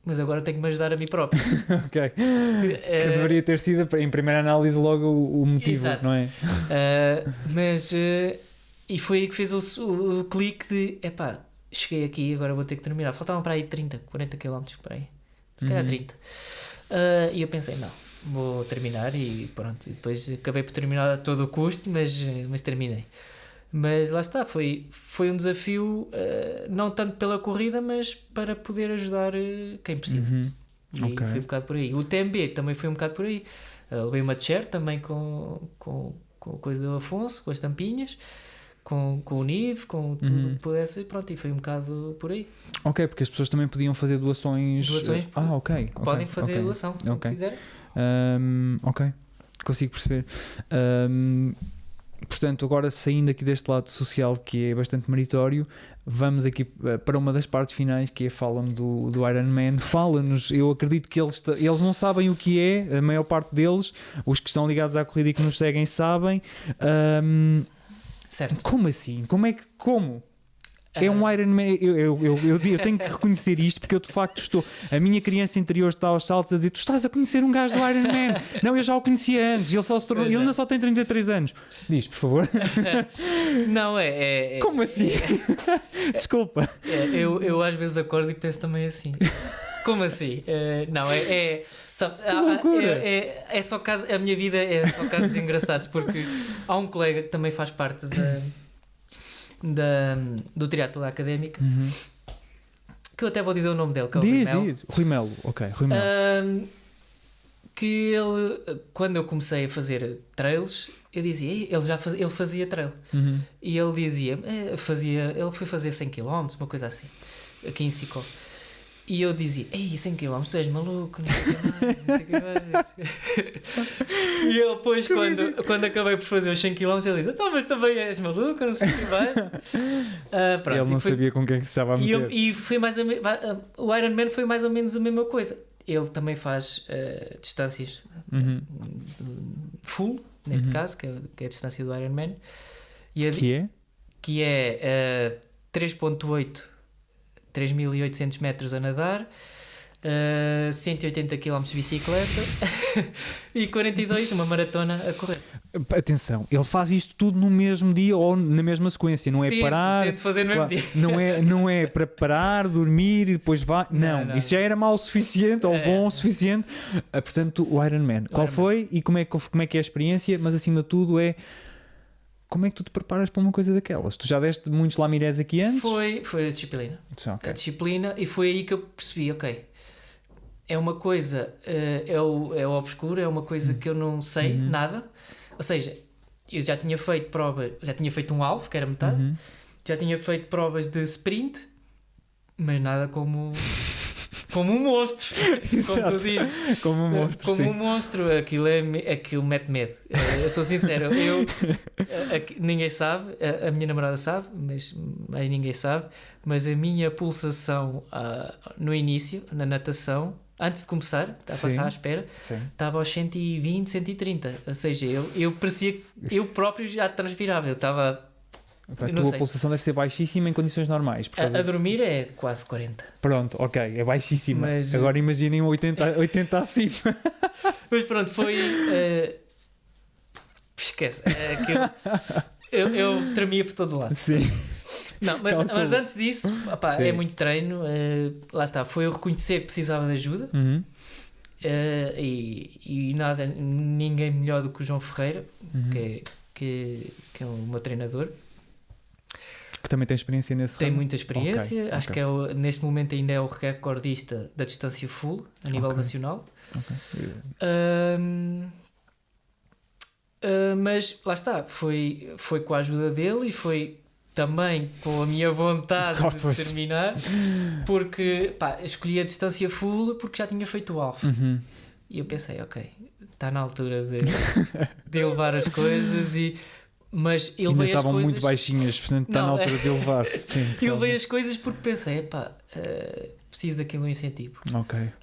mas agora tenho que me ajudar a mim próprio. Ok. Que deveria ter sido, em primeira análise, logo o motivo, exato. Não é? E foi aí que fez o clique de, cheguei aqui, agora vou ter que terminar. Faltavam para aí 30, 40 km, para aí. Se calhar 30. E eu pensei, não, vou terminar e pronto. E depois acabei por terminar a todo o custo, mas terminei. Mas lá está, foi um desafio, não tanto pela corrida, mas para poder ajudar quem precisa. E foi um bocado por aí. O TMB também foi um bocado por aí. Levei uma t-shirt também com a coisa do Afonso, com as tampinhas, com o NIV, com tudo que pudesse, e pronto, e foi um bocado por aí. Ok, porque as pessoas também podiam fazer doações. Podem fazer doação, se quiserem. Ok, consigo perceber. Portanto, agora saindo aqui deste lado social, que é bastante meritório, vamos aqui para uma das partes finais, que é fala-me do Ironman. Fala-nos, eu acredito que eles não sabem o que é, a maior parte deles, os que estão ligados à corrida e que nos seguem sabem. Certo. Como assim? Como? É um Ironman, eu tenho que reconhecer isto, porque eu de facto a minha criança interior está aos saltos a dizer, tu estás a conhecer um gajo do Ironman. Não, eu já o conhecia antes, ele ainda só tem 33 anos. Diz, por favor. Não, como assim? Desculpa. Eu às vezes acordo e penso também assim. Como assim? Não, é só caso, a minha vida é só casos engraçados, porque há um colega que também faz parte do triatlo da Académica, que eu até vou dizer o nome dele, que é o Rui Melo. Ok, Rui Melo. Que ele, quando eu comecei a fazer trails, eu dizia, ele fazia trail, e ele dizia, ele foi fazer 100 km, uma coisa assim, aqui em Sicó. E eu dizia, 100 km, tu és maluco, não sei o que mais. E ele depois, quando acabei por fazer os 100 km, ele disse, mas também és maluco, não sei o que mais. Pronto, ele não sabia com quem é que se estava a meter. E foi o Ironman foi mais ou menos a mesma coisa. Ele também faz distâncias full, neste caso, que é a distância do Ironman. Que é 3.8 3.800 metros a nadar, 180 km de bicicleta e 42 uma maratona a correr. Atenção, ele faz isto tudo no mesmo dia ou na mesma sequência, não é parar. Tento fazer no mesmo dia. Não é para parar, dormir e depois vá. Não, isso já era mau o suficiente ou bom o suficiente. Portanto, o Ironman. Qual foi e como é que é a experiência? Mas acima de tudo como é que tu te preparas para uma coisa daquelas? Tu já deste muitos lamirés aqui antes? Foi a disciplina. A disciplina, e foi aí que eu percebi, é uma coisa, é o obscuro, é uma coisa que eu não sei nada. Ou seja, eu já tinha feito provas, já tinha feito um half, que era metade, já tinha feito provas de sprint, mas nada como um monstro, como tu dizes. Como um monstro, como sim. um monstro, aquilo mete medo. Eu sou sincero, ninguém sabe, a minha namorada sabe, mas ninguém sabe, mas a minha pulsação no início, na natação, antes de começar, a passar à espera, estava aos 120, 130, ou seja, eu parecia que eu próprio já transpirava, eu estava... A tua pulsação deve ser baixíssima em condições normais. A dormir é quase 40. Pronto, ok, é baixíssima. Mas, agora imaginem 80 acima. Mas pronto, foi... esquece. eu tremia por todo lado. Sim. Não, mas antes disso, opá, é muito treino. Lá está, foi eu reconhecer que precisava de ajuda. E ninguém melhor do que o João Ferreira, que é o meu treinador. Que também tem experiência nesse Tem ramo? muita experiência. Acho que neste momento ainda é o recordista da distância full a nível nacional. Mas lá está, foi com a ajuda dele e foi também com a minha vontade de terminar, porque escolhi a distância full porque já tinha feito o alfa. E eu pensei, ok, está na altura de elevar as coisas mas ele ainda veio estavam as coisas... muito baixinhas, portanto está na altura de elevar. Eu veio as coisas porque pensei, preciso daquilo um incentivo.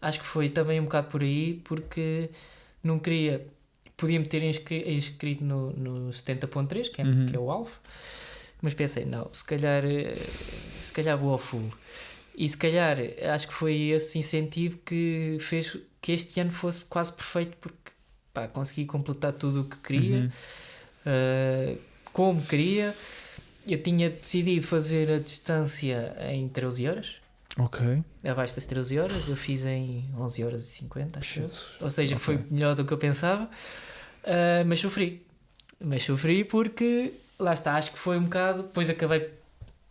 Acho que foi também um bocado por aí, porque não queria... Podia-me ter inscrito no 70.3, que é o alfa, mas pensei, não, se calhar vou ao full. E se calhar acho que foi esse incentivo que fez que este ano fosse quase perfeito, porque consegui completar tudo o que queria, como queria. Eu tinha decidido fazer a distância em 13 horas. Abaixo das 13 horas, eu fiz em 11 horas e 50, acho. Ou seja, foi melhor do que eu pensava. Mas sofri porque lá está, acho que foi um bocado, depois acabei,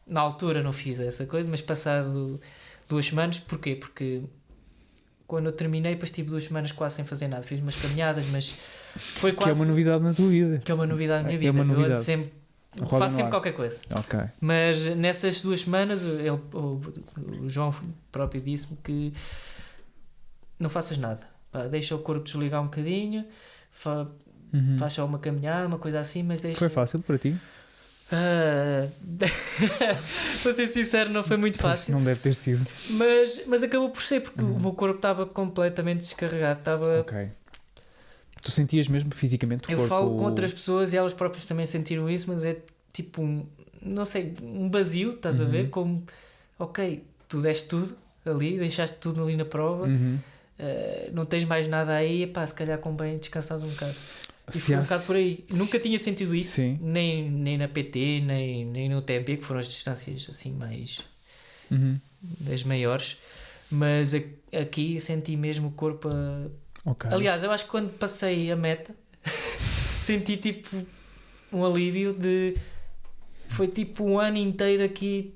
na altura não fiz essa coisa, mas passado 2 semanas, porquê? Porque quando eu terminei, depois tive 2 semanas quase sem fazer nada, fiz umas caminhadas, mas foi quase... Que é uma novidade na tua vida. Que é uma novidade na minha vida. É uma novidade. Eu faço sempre qualquer coisa. Mas nessas 2 semanas o João próprio disse-me que não faças nada, deixa o corpo desligar um bocadinho, faz só uma caminhada, uma coisa assim, mas deixa... Foi fácil para ti? Para ser sincero, não foi muito fácil. Não deve ter sido. Mas acabou por ser, porque o meu corpo estava completamente descarregado. Tu sentias mesmo fisicamente o corpo? Eu falo com outras pessoas e elas próprias também sentiram isso, mas é tipo um vazio, estás a ver? Como, ok, tu deste tudo ali, deixaste tudo ali na prova, não tens mais nada aí, se calhar convém descansares um bocado. E foi um bocado por aí. Nunca tinha sentido isso, nem na PT, nem no TMP, que foram as distâncias assim mais das maiores, mas aqui senti mesmo o corpo Aliás, eu acho que quando passei a meta senti tipo um alívio foi tipo um ano inteiro aqui,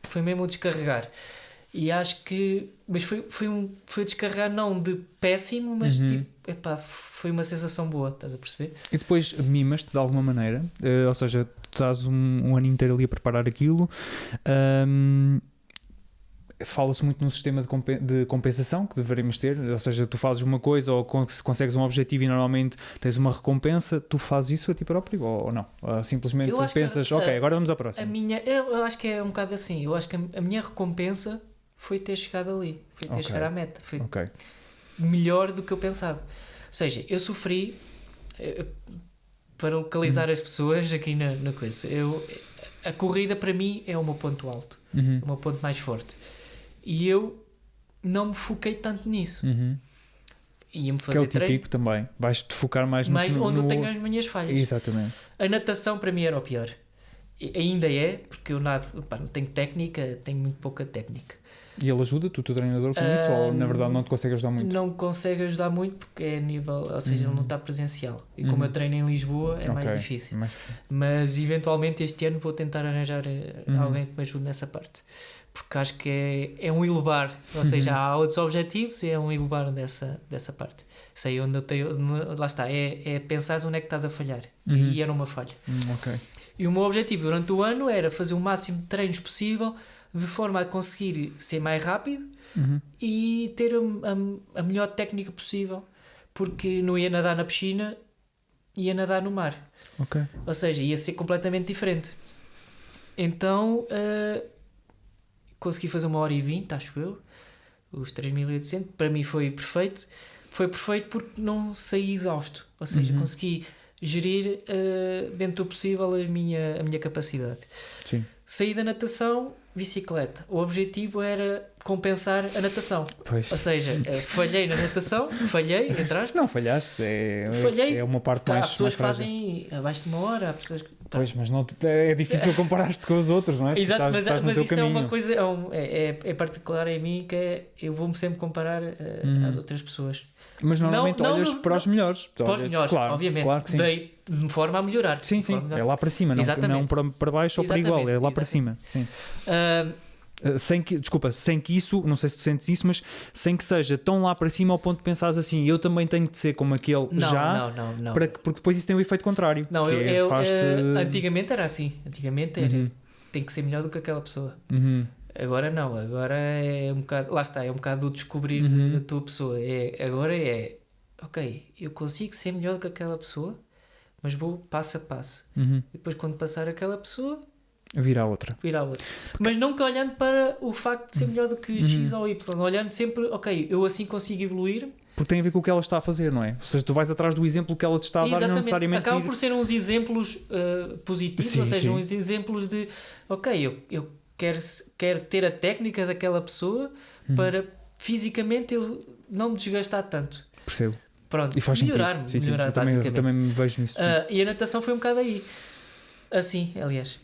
foi mesmo a descarregar. E acho que mas foi descarregar não de péssimo, mas tipo, foi uma sensação boa, estás a perceber? E depois mimas-te de alguma maneira, ou seja, tu estás um ano inteiro ali a preparar aquilo. Fala-se muito num sistema de compensação que deveremos ter, ou seja, tu fazes uma coisa ou consegues um objetivo e normalmente tens uma recompensa. Tu fazes isso a ti próprio ou não? Simplesmente pensas, agora vamos à próxima. Eu acho que é um bocado assim. Eu acho que a minha recompensa foi ter chegado ali, foi ter chegado à meta, foi melhor do que eu pensava. Ou seja, eu sofri, para localizar as pessoas aqui na coisa, a corrida para mim é o meu ponto alto, o meu ponto mais forte, e eu não me foquei tanto nisso. Ia-me fazer que é o treino, típico também, vais-te focar mais onde eu tenho as minhas falhas. Exatamente. A natação para mim era o pior, ainda é, porque eu nado, não tenho técnica, tenho muito pouca técnica. E ele ajuda-te, o teu treinador, com isso? Ou na verdade não te consegue ajudar muito? Não consegue ajudar muito porque é a nível, ou seja, ele não está presencial. E como eu treino em Lisboa é mais difícil. Mas eventualmente este ano vou tentar arranjar alguém que me ajude nessa parte. Porque acho que é um elevar, ou seja, há outros objetivos e é um elevar dessa parte. Sei onde eu tenho, lá está, é pensar onde é que estás a falhar. E era uma falha. E o meu objetivo durante o ano era fazer o máximo de treinos possível de forma a conseguir ser mais rápido e ter a melhor técnica possível, porque não ia nadar na piscina, ia nadar no mar. Ou seja, ia ser completamente diferente. Então consegui fazer 1h20, acho eu, os 3.800, para mim foi perfeito. Foi perfeito porque não saí exausto, ou seja, consegui gerir dentro do possível a minha capacidade. Saí da natação, bicicleta. O objetivo era compensar a natação. Ou seja, falhei na natação, entre aspas. Não falhaste, falhei. É uma parte mais. Há pessoas mais que fazem abaixo de 1 hora, há pessoas que Pois, mas não, é difícil comparar-te com os outros, não é? Exato, mas isso caminho. é uma coisa, é particular em mim, que é, eu vou-me sempre comparar às outras pessoas. Mas normalmente olhas para os melhores. Para os melhores, claro, obviamente. Claro que sim. Daí, de forma a melhorar. Sim, é lá para cima, não para baixo ou para igual, é lá para cima. Sim. Sem que isso, não sei se tu sentes isso, mas sem que seja tão lá para cima ao ponto de pensares assim, eu também tenho de ser como aquele não. Porque depois isso tem o efeito contrário. Não, antigamente era assim. Antigamente era, tem que ser melhor do que aquela pessoa. Agora não, agora é um bocado, lá está, é um bocado do descobrir da tua pessoa. Agora ok, eu consigo ser melhor do que aquela pessoa, mas vou passo a passo. E depois quando passar aquela pessoa, virar outra. Mas nunca olhando para o facto de ser melhor do que o X ou Y, olhando sempre, ok, eu assim consigo evoluir. Porque tem a ver com o que ela está a fazer, não é? Ou seja, tu vais atrás do exemplo que ela te está a dar, não necessariamente... Acabam por ser uns exemplos positivos, ou seja, uns exemplos de, ok, eu quero ter a técnica daquela pessoa para fisicamente eu não me desgastar tanto. Percebo. Pronto, e faz melhorar basicamente. Eu também me vejo nisso. E a natação foi um bocado aí. Assim, aliás.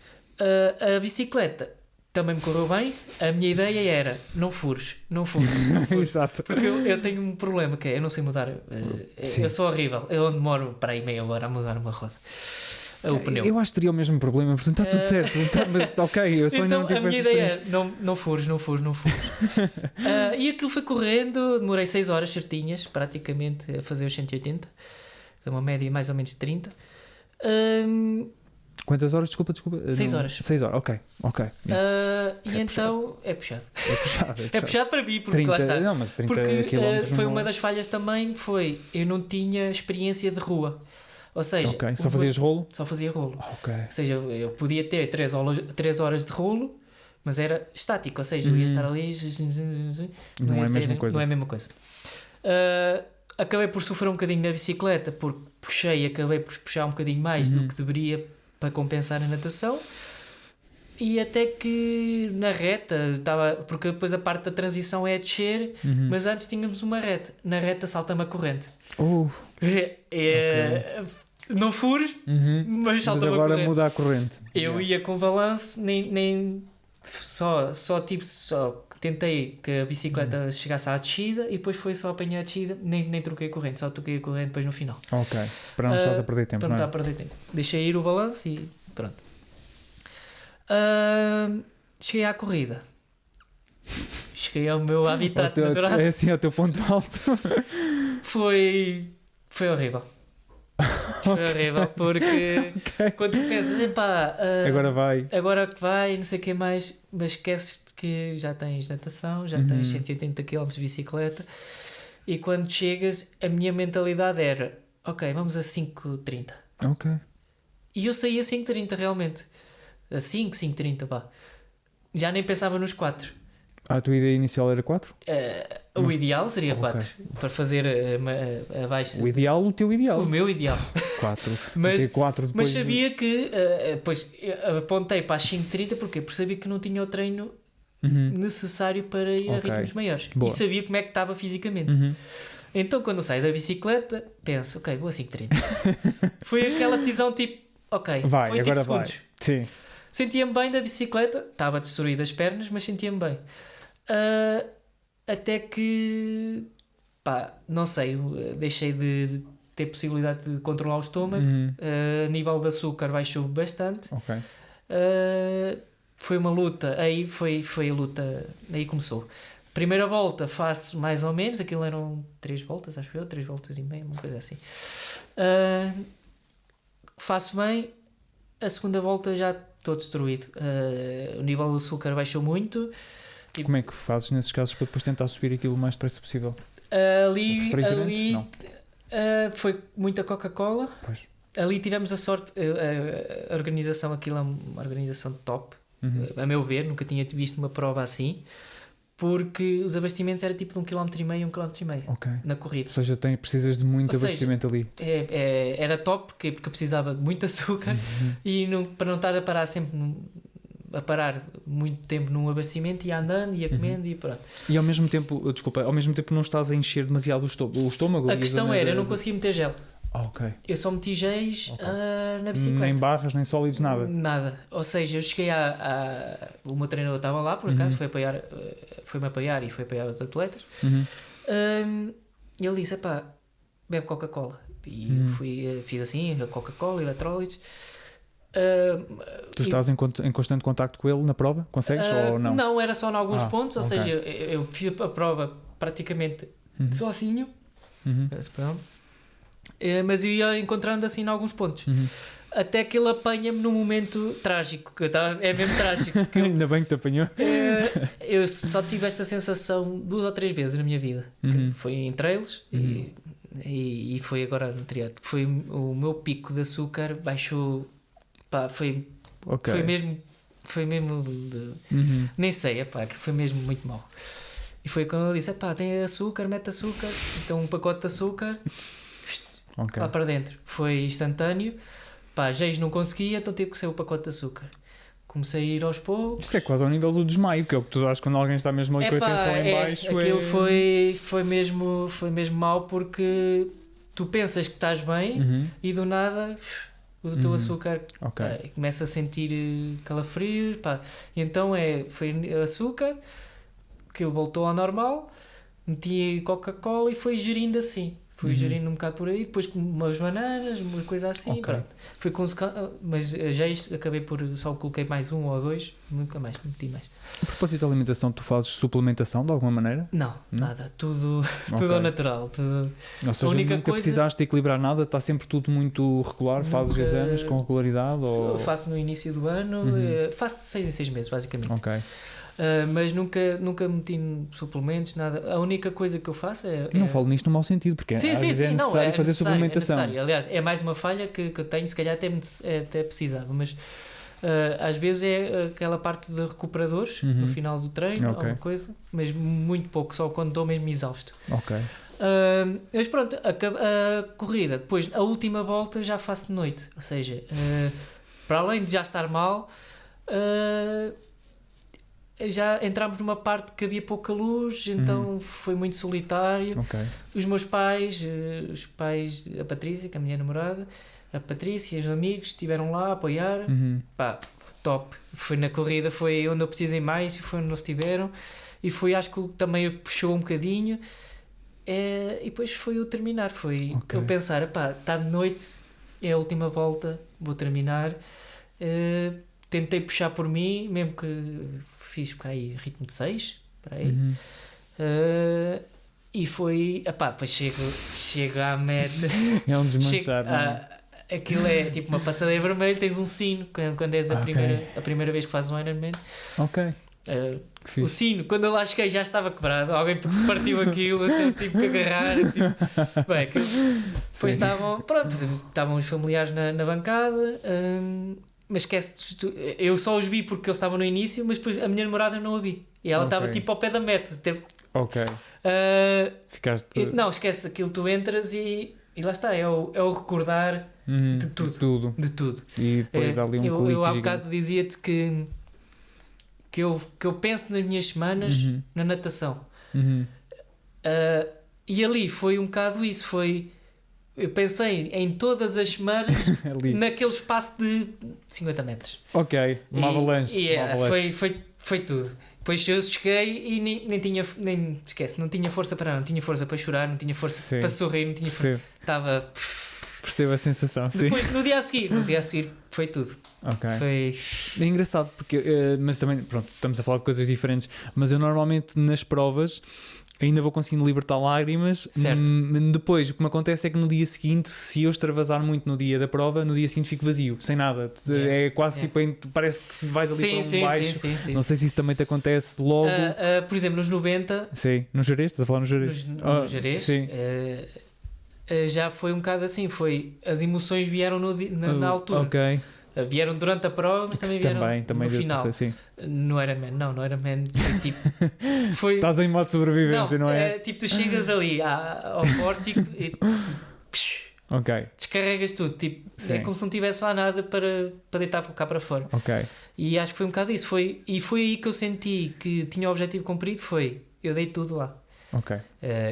A bicicleta também me correu bem. A minha ideia era, não fures. Exato. Porque eu tenho um problema, que é, eu não sei mudar. Eu sou horrível. Eu demoro para aí meia hora a mudar uma roda. O pneu. Eu acho que teria o mesmo problema, portanto está tudo certo. Ok, eu só então, não tive a minha ideia é, não fures. E aquilo foi correndo, demorei 6 horas certinhas, praticamente, a fazer os 180. Uma média mais ou menos de 30. Quantas horas? Desculpa. 6 horas. 6 horas, ok. E então é puxado. É puxado para mim, porque 30, lá está. Não, mas 30 porque foi não... uma das falhas também, eu não tinha experiência de rua. Ou seja, só fazias rolo? Só fazia rolo. Okay. Ou seja, eu podia ter 3 horas de rolo, mas era estático, ou seja, eu ia estar ali. Não é a mesma coisa. Não é a mesma coisa. Acabei por sofrer um bocadinho da bicicleta, porque acabei por puxar um bocadinho mais do que deveria para compensar a natação. E até que na reta porque depois a parte da transição é a descer, mas antes tínhamos uma reta. Na reta salta-me a corrente. Não fures, mas salta-me a corrente. Mas agora muda a corrente. Eu ia com balanço, só tentei que a bicicleta chegasse à descida e depois foi só apanhar a descida, nem troquei a corrente, só troquei a corrente depois no final. Ok, para não estás a perder tempo. Para não estar a perder tempo. Deixei ir o balanço e pronto. Cheguei à corrida. Cheguei ao meu habitat natural. É assim, ao teu ponto alto. Foi horrível. Foi horrível porque quando tu pensas, agora que vai, não sei o que mais, mas esqueces-te que já tens natação, já tens 180 km de bicicleta, e quando chegas, a minha mentalidade era, ok, vamos a 5:30. Ok. E eu saí a 5:30 realmente. A 5:30, pá. Já nem pensava nos 4. A tua ideia inicial era 4? O ideal seria 4. Para fazer abaixo. O ideal, o teu ideal. O meu ideal. 4. Mas sabia que... depois apontei para as 5:30 porque sabia que não tinha o treino necessário para ir a ritmos maiores. Boa. E sabia como é que estava fisicamente. Então quando eu saio da bicicleta, penso, ok, vou a 5:30. Foi aquela decisão tipo, ok, vai, foi agora tipo segundos. Sim. Sentia-me bem da bicicleta, estava destruída as pernas, mas sentia-me bem. Até que, não sei, deixei de ter possibilidade de controlar o estômago, a nível de açúcar baixou bastante. Foi uma luta, aí foi a luta, aí começou. Primeira volta faço mais ou menos, aquilo eram 3 voltas, acho eu, 3 voltas e meia, uma coisa assim. Faço bem, a segunda volta já estou destruído. O nível do açúcar baixou muito. Como é que fazes nesses casos para depois tentar subir aquilo o mais depressa possível? Ali não. Foi muita Coca-Cola. Pois. Ali tivemos a sorte, a organização, aquilo é uma organização top, a meu ver, nunca tinha visto uma prova assim, porque os abastecimentos era tipo de 1,5 km, 1,5 km na corrida. Ou seja, precisas de muito abastecimento ali. Era top porque precisava de muito açúcar e para não estar a parar sempre a parar muito tempo num abastecimento, ia andando, ia comendo e pronto. E ao mesmo tempo, não estás a encher demasiado o estômago? A questão era, eu não conseguia meter gel. Ok. Eu só meti géis na bicicleta. Nem barras, nem sólidos, nada? Nada. Ou seja, eu cheguei o meu treinador estava lá, por acaso, foi-me apoiar e foi apoiar os atletas. E ele disse, epá, bebe Coca-Cola. E fiz assim, a Coca-Cola, eletrólitos. Tu estás em constante contacto com ele na prova? Consegues ou não? Não, era só em alguns pontos, ou seja, eu fiz a prova praticamente sozinho. Mas eu ia encontrando assim em alguns pontos. Até que ele apanha-me num momento trágico, é mesmo trágico. Ainda bem que te apanhou. Eu só tive esta sensação 2 ou 3 vezes na minha vida. Que foi em trails e foi agora no triatlo. Foi o meu pico de açúcar, baixou. Pá, foi mesmo nem sei, que foi mesmo muito mau. E foi quando ele disse, tem açúcar, mete açúcar. Então um pacote de açúcar lá para dentro. Foi instantâneo. Géis não conseguia, então tive que ser o pacote de açúcar. Comecei a ir aos poucos. Isso é quase ao nível do desmaio, que é o que tu dás quando alguém está mesmo ali com a tensão em baixo. Aquilo foi mesmo mau, porque tu pensas que estás bem e do nada o teu açúcar começa a sentir calafrios. E então foi açúcar, que voltou ao normal, meti Coca-Cola e foi gerindo assim. Fui gerindo um bocado por aí, depois com umas bananas, uma coisa assim. Pronto. Foi mas já acabei só coloquei mais 1 ou 2, nunca mais, meti mais. A propósito da alimentação, tu fazes suplementação de alguma maneira? Não, nada, tudo ao natural. Ou seja, nunca precisaste equilibrar nada, está sempre tudo muito regular, fazes exames com regularidade? Ou... Faço no início do ano, faço de 6 em 6 meses, basicamente. Mas nunca meti suplementos, nada. A única coisa que eu faço é... Não falo nisto no mau sentido, porque às vezes é necessário fazer suplementação. É necessário. Aliás, é mais uma falha que eu tenho, se calhar até precisava, mas às vezes é aquela parte de recuperadores no final do treino, alguma coisa, mas muito pouco, só quando estou mesmo exausto. Mas pronto, a corrida, depois a última volta já faço de noite, ou seja, para além de já estar mal... já entrámos numa parte que havia pouca luz, então foi muito solitário. Os meus pais, os pais da Patrícia, que é a minha namorada, a Patrícia e os amigos estiveram lá a apoiar. Top. Foi na corrida, foi onde eu precisei mais, foi onde eles estiveram, e foi, acho que também puxou um bocadinho, e depois foi o terminar, foi eu pensar, está de noite, é a última volta, vou terminar. Tentei puxar por mim, mesmo que fiz por aí ritmo de 6, por aí. E foi, depois chego à meta. É um desmanchar, aquilo é tipo uma passadeira vermelha, tens um sino quando és a primeira vez que fazes um Ironman. O sino, quando eu lá cheguei já estava quebrado, alguém partiu aquilo, eu tive que agarrar. Depois estavam os familiares na bancada. Mas esquece, eu só os vi porque eles estavam no início, mas depois a minha namorada não a vi. E ela estava tipo ao pé da meta. Ficaste... Não, esquece, aquilo tu entras e lá está, é o recordar de tudo. De tudo. E depois há ali um clique eu há bocado dizia-te que eu penso nas minhas semanas na natação. E ali foi um bocado isso, eu pensei em todas as semanas naquele espaço de 50 metros. Uma avalanche. Foi tudo. Depois eu cheguei e não tinha força para não tinha força para chorar, não tinha força para sorrir, não tinha força. Estava... Percebo a sensação, Depois, no dia a seguir foi tudo. Foi... É engraçado porque, mas também, pronto, estamos a falar de coisas diferentes, mas eu normalmente nas provas ainda vou conseguindo libertar lágrimas. Depois o que me acontece é que no dia seguinte, se eu extravasar muito no dia da prova, no dia seguinte fico vazio, sem nada. É quase tipo, parece que vais ali para um baixo. Não sei se isso também te acontece logo. Por exemplo, nos 90... Sim, no Jerez? Estás a falar no Jerez? No Jerez? Sim. Já foi um bocado assim, as emoções vieram na altura. Vieram durante a prova, mas também vieram no final. Não era man, tipo, foi... Estás em modo de sobrevivência, não é? Tipo, tu chegas ali ao pórtico e descarregas tudo, tipo, é como se não tivesse lá nada para deitar cá para fora. E acho que foi um bocado isso, e foi aí que eu senti que tinha o objetivo cumprido, eu dei tudo lá.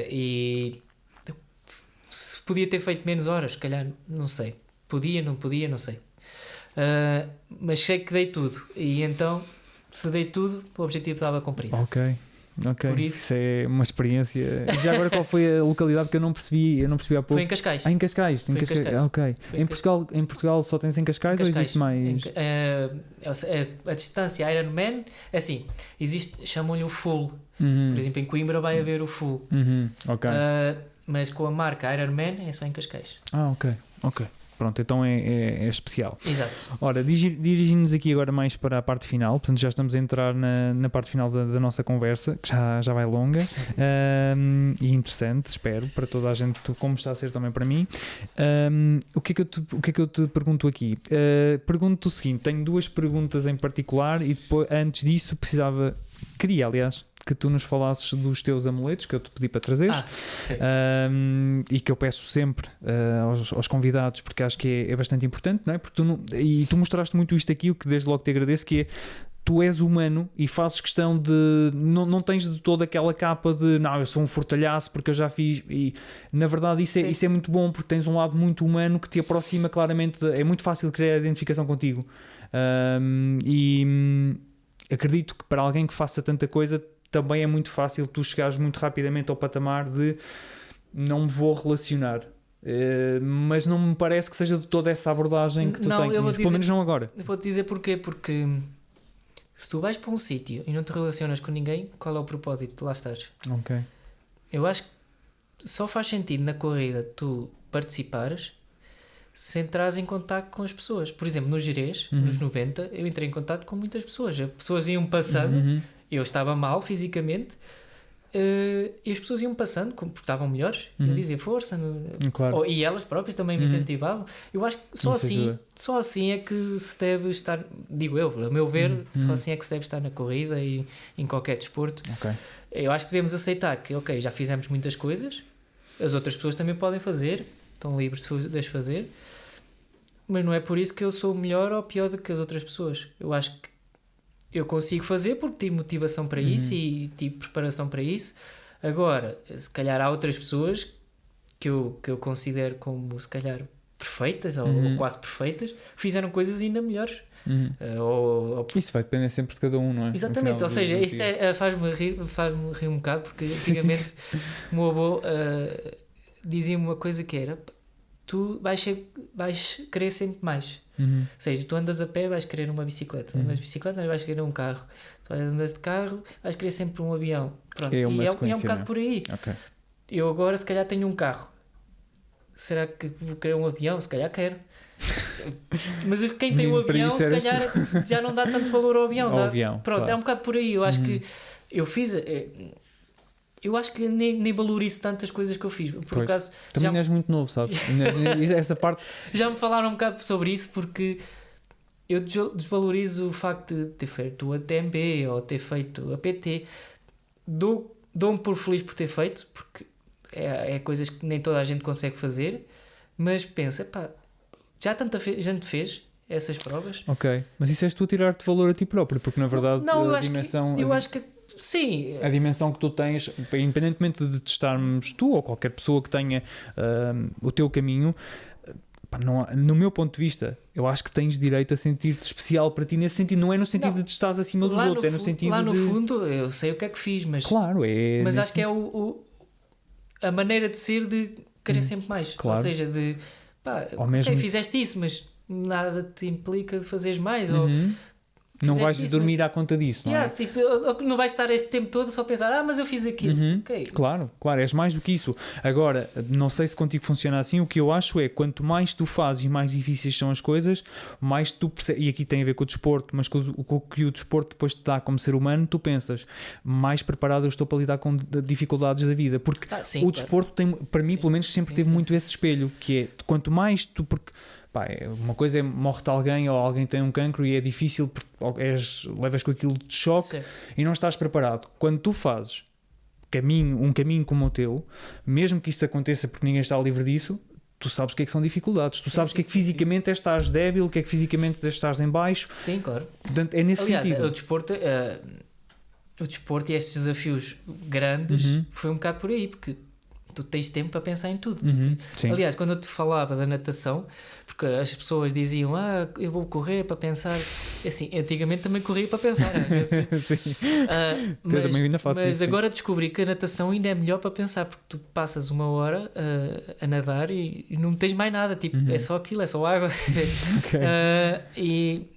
E se podia ter feito menos horas, se calhar, não sei. Podia, não sei. Mas sei que dei tudo. E então, se dei tudo, o objetivo estava cumprido. Ok. Por isso é uma experiência. E já agora, qual foi a localidade que eu não percebi há pouco? Foi em Cascais. Em Cascais. Ok. Em Portugal só tens em Cascais, ou existe mais? A distância Ironman, assim, chamam-lhe o full. Por exemplo, em Coimbra vai haver o full. Ok. Mas com a marca Ironman é só em Cascais. Ok. Pronto, então é especial. Exato. Ora, dirigimos aqui agora mais para a parte final, portanto já estamos a entrar na parte final da nossa conversa, que já vai longa e interessante, espero, para toda a gente, como está a ser também para mim. O que é que eu te pergunto aqui? Pergunto o seguinte, tenho 2 perguntas em particular e depois, antes disso queria, aliás, que tu nos falasses dos teus amuletos que eu te pedi para trazer e que eu peço sempre aos convidados, porque acho que é bastante importante, não é? Porque tu mostraste muito isto aqui, o que desde logo te agradeço, que é: tu és humano e fazes questão de... Não tens de toda aquela capa de eu sou um fortalhaço porque eu já fiz, e na verdade isso é muito bom, porque tens um lado muito humano que te aproxima claramente, é muito fácil criar identificação contigo, e acredito que para alguém que faça tanta coisa também é muito fácil tu chegares muito rapidamente ao patamar de não me vou relacionar. Mas não me parece que seja de toda essa abordagem que tu tens, pelo menos não agora. Eu vou-te dizer porquê, porque se tu vais para um sítio e não te relacionas com ninguém, qual é o propósito de lá estares? Ok. Eu acho que só faz sentido na corrida tu participares se entrares em contacto com as pessoas. Por exemplo, no Gerês, nos 90, eu entrei em contacto com muitas pessoas. As pessoas iam passando, eu estava mal fisicamente, e as pessoas iam passando porque estavam melhores, eu dizia força, claro. E elas próprias também me incentivavam. Eu acho que só assim é que se deve estar, digo eu, a meu ver, só assim é que se deve estar na corrida e em qualquer desporto. Okay. Eu acho que devemos aceitar que já fizemos muitas coisas, as outras pessoas também podem fazer, estão livres de as fazer, mas não é por isso que eu sou melhor ou pior do que as outras pessoas. Eu acho que eu consigo fazer porque tive motivação para isso e tive preparação para isso. Agora, se calhar há outras pessoas que eu considero como, se calhar, perfeitas ou quase perfeitas, fizeram coisas ainda melhores. Isso vai depender sempre de cada um, não é? Exatamente, ou seja, isso faz-me rir um bocado, porque antigamente o meu avô dizia-me uma coisa que era: tu vais querer sempre mais. Ou seja, tu andas a pé, vais querer uma bicicleta. Andas de bicicleta, vais querer um carro. Tu andas de carro, vais querer sempre um avião. Pronto. É um bocado por aí. Okay. Eu agora, se calhar, tenho um carro. Será que vou querer um avião? Se calhar quero. Mas quem tem um avião, se calhar, já não dá tanto valor ao avião. Avião, pronto, claro. É um bocado por aí. Eu acho que eu fiz... Eu acho que nem valorizo tantas coisas que eu fiz. Por acaso, também és muito novo, sabes? Essa parte... Já me falaram um bocado sobre isso, porque eu desvalorizo o facto de ter feito a TMB ou ter feito a PT. Dou-me por feliz por ter feito, porque é coisas que nem toda a gente consegue fazer, mas pensa, já tanta gente fez essas provas. Ok, mas isso és tu a tirar-te valor a ti próprio, porque na verdade eu acho que sim. A dimensão que tu tens, independentemente de testarmos tu ou qualquer pessoa que tenha o teu caminho, no meu ponto de vista, eu acho que tens direito a sentir-te especial para ti nesse sentido. Não é no sentido de te estás acima dos outros, é no sentido lá no fundo eu sei o que é que fiz, mas, claro, mas acho que é a maneira de ser de querer sempre mais. Claro. Ou seja, de fizeste isso, mas nada te implica de fazeres mais. Ou não vais dormir à conta disso, não é? Sim, não vais estar este tempo todo só a pensar, mas eu fiz aquilo. Okay. Claro, és mais do que isso. Agora, não sei se contigo funciona assim, o que eu acho é, quanto mais tu fazes e mais difíceis são as coisas, mais tu percebes, e aqui tem a ver com o desporto, mas com o que o desporto depois te dá como ser humano, tu pensas, mais preparado eu estou para lidar com dificuldades da vida, porque o desporto tem, para mim, pelo menos sempre teve muito esse espelho, que é, quanto mais tu... porque uma coisa é morre-te alguém ou alguém tem um cancro e é difícil porque levas com aquilo de choque e não estás preparado. Quando tu fazes um caminho como o teu, mesmo que isso aconteça porque ninguém está livre disso, tu sabes o que é que são dificuldades, tu sabes o que é que fisicamente estás débil, o que é que fisicamente estás em baixo. Sim, claro. Portanto, é nesse sentido. O desporto e estes desafios grandes foi um bocado por aí, porque tu tens tempo para pensar em tudo. Sim. Aliás, quando eu te falava da natação, porque as pessoas diziam, eu vou correr para pensar, assim, antigamente também corria para pensar, às vezes. Sim. Mas, também ainda faço mas isso, agora descobri que a natação ainda é melhor para pensar, porque tu passas uma hora a nadar e não tens mais nada, tipo, é só aquilo, é só água. Ok. E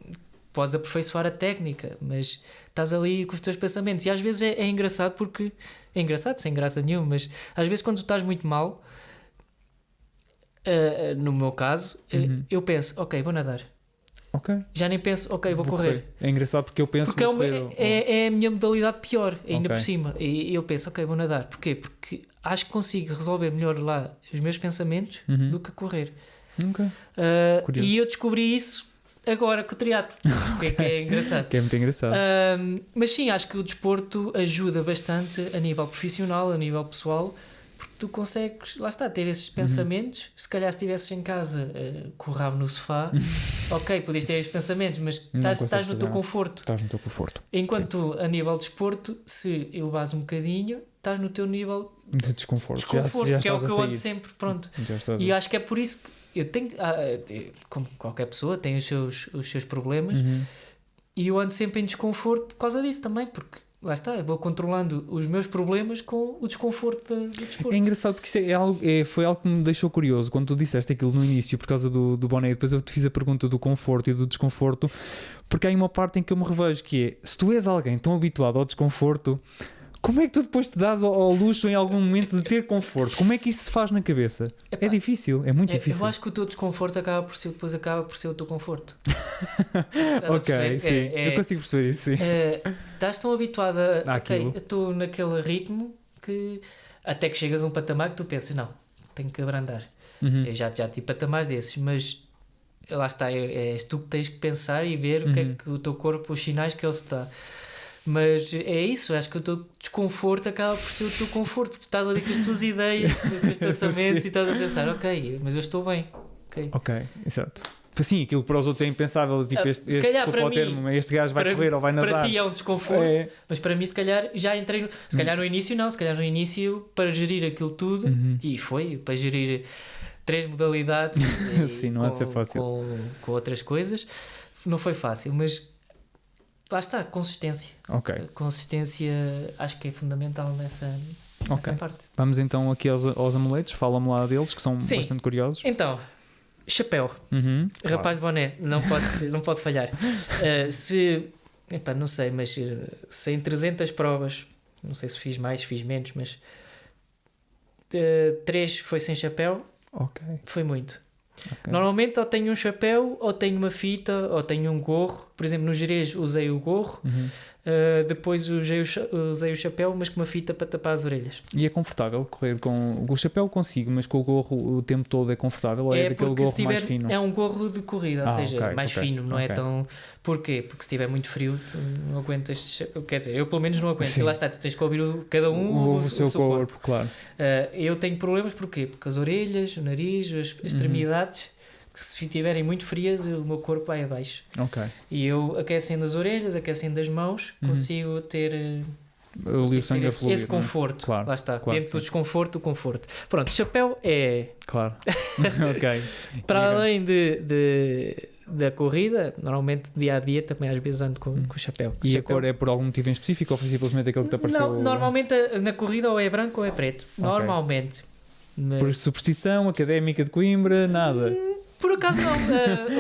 podes aperfeiçoar a técnica, mas estás ali com os teus pensamentos. E às vezes é engraçado porque... É engraçado, sem graça nenhuma, mas às vezes quando tu estás muito mal, no meu caso, eu penso, ok, vou nadar. Ok. Já nem penso, ok, vou correr. É engraçado porque eu penso... Porque é a minha modalidade pior, ainda Ok. por cima. E eu penso, ok, vou nadar. Porquê? Porque acho que consigo resolver melhor lá os meus pensamentos do que a correr. Ok. Curioso. E eu descobri isso agora com o triatlo, que é engraçado. Que é muito engraçado. Mas sim, acho que o desporto ajuda bastante a nível profissional, a nível pessoal, porque tu consegues, lá está, ter esses pensamentos. Se calhar se estivesses em casa com o rabo no sofá, ok, podias ter esses pensamentos, mas estás no teu conforto. Estás no teu conforto. Enquanto a nível de desporto, se elevares um bocadinho, estás no teu nível de desconforto. Já que é o estás que a eu ando sair. sempre, pronto. Já estás E acho que é por isso que eu tenho, como qualquer pessoa, tem os seus problemas, e eu ando sempre em desconforto por causa disso também, porque lá está, eu vou controlando os meus problemas com o desconforto do desporto. É engraçado porque isso foi algo que me deixou curioso quando tu disseste aquilo no início por causa do boné, e depois eu te fiz a pergunta do conforto e do desconforto, porque há aí uma parte em que eu me revejo que é, se tu és alguém tão habituado ao desconforto, como é que tu depois te dás ao luxo em algum momento de ter conforto? Como é que isso se faz na cabeça? É difícil, é muito difícil. Eu acho que o teu desconforto acaba por ser o teu conforto. Ok, sim, eu consigo perceber isso, sim. Estás tão habituado ok, eu estou naquele ritmo que até que chegas a um patamar que tu pensas, não, tenho que abrandar. Eu já tive patamares desses, mas lá está, és tu que tens que pensar e ver o que é que o teu corpo, os sinais que ele se dá. Mas é isso, acho que o teu desconforto acaba por ser o teu conforto, porque tu estás ali com as tuas ideias, com os teus pensamentos e estás a pensar, ok, mas eu estou bem. Ok, exato. Sim, aquilo para os outros é impensável, tipo este gajo vai correr ou vai nadar. Para ti é um desconforto, mas para mim se calhar já entrei, se calhar no início para gerir aquilo tudo, e foi para gerir 3 modalidades sim, não há de ser fácil. Com outras coisas, não foi fácil, mas lá está, consistência. Ok. Consistência acho que é fundamental nessa parte. Vamos então aqui aos amuletos, fala-me lá deles, que são bastante curiosos. Então, chapéu, rapaz de boné, não pode falhar. Não sei, mas se em 300 provas, não sei se fiz mais, fiz menos, mas 3 foi sem chapéu, foi muito. Normalmente ou tenho um chapéu, ou tenho uma fita, ou tenho um gorro. Por exemplo, no Gerês usei o gorro, depois usei o chapéu, mas com uma fita para tapar as orelhas. E é confortável correr com o chapéu consigo, mas com o gorro o tempo todo é confortável? Ou é daquele gorro mais fino? É um gorro de corrida, ou seja, mais fino, não é tão... Porquê? Porque se estiver muito frio, tu não aguentas... Quer dizer, eu pelo menos não aguento. E lá está, tu tens que ouvir cada um o seu corpo. Claro. Eu tenho problemas, porquê? Porque as orelhas, o nariz, as extremidades... que se estiverem muito frias o meu corpo vai abaixo. E eu aquecendo as orelhas, aquecendo as mãos, consigo ter esse conforto. Claro, lá está, dentro do desconforto, o conforto. Pronto, chapéu é... Claro. Para além da corrida, normalmente dia a dia também às vezes ando com chapéu. E a cor é por algum motivo em específico ou foi simplesmente aquele que te apareceu? Não, normalmente na corrida ou é branco ou é preto. Normalmente. Por superstição académica de Coimbra, nada? Por acaso não,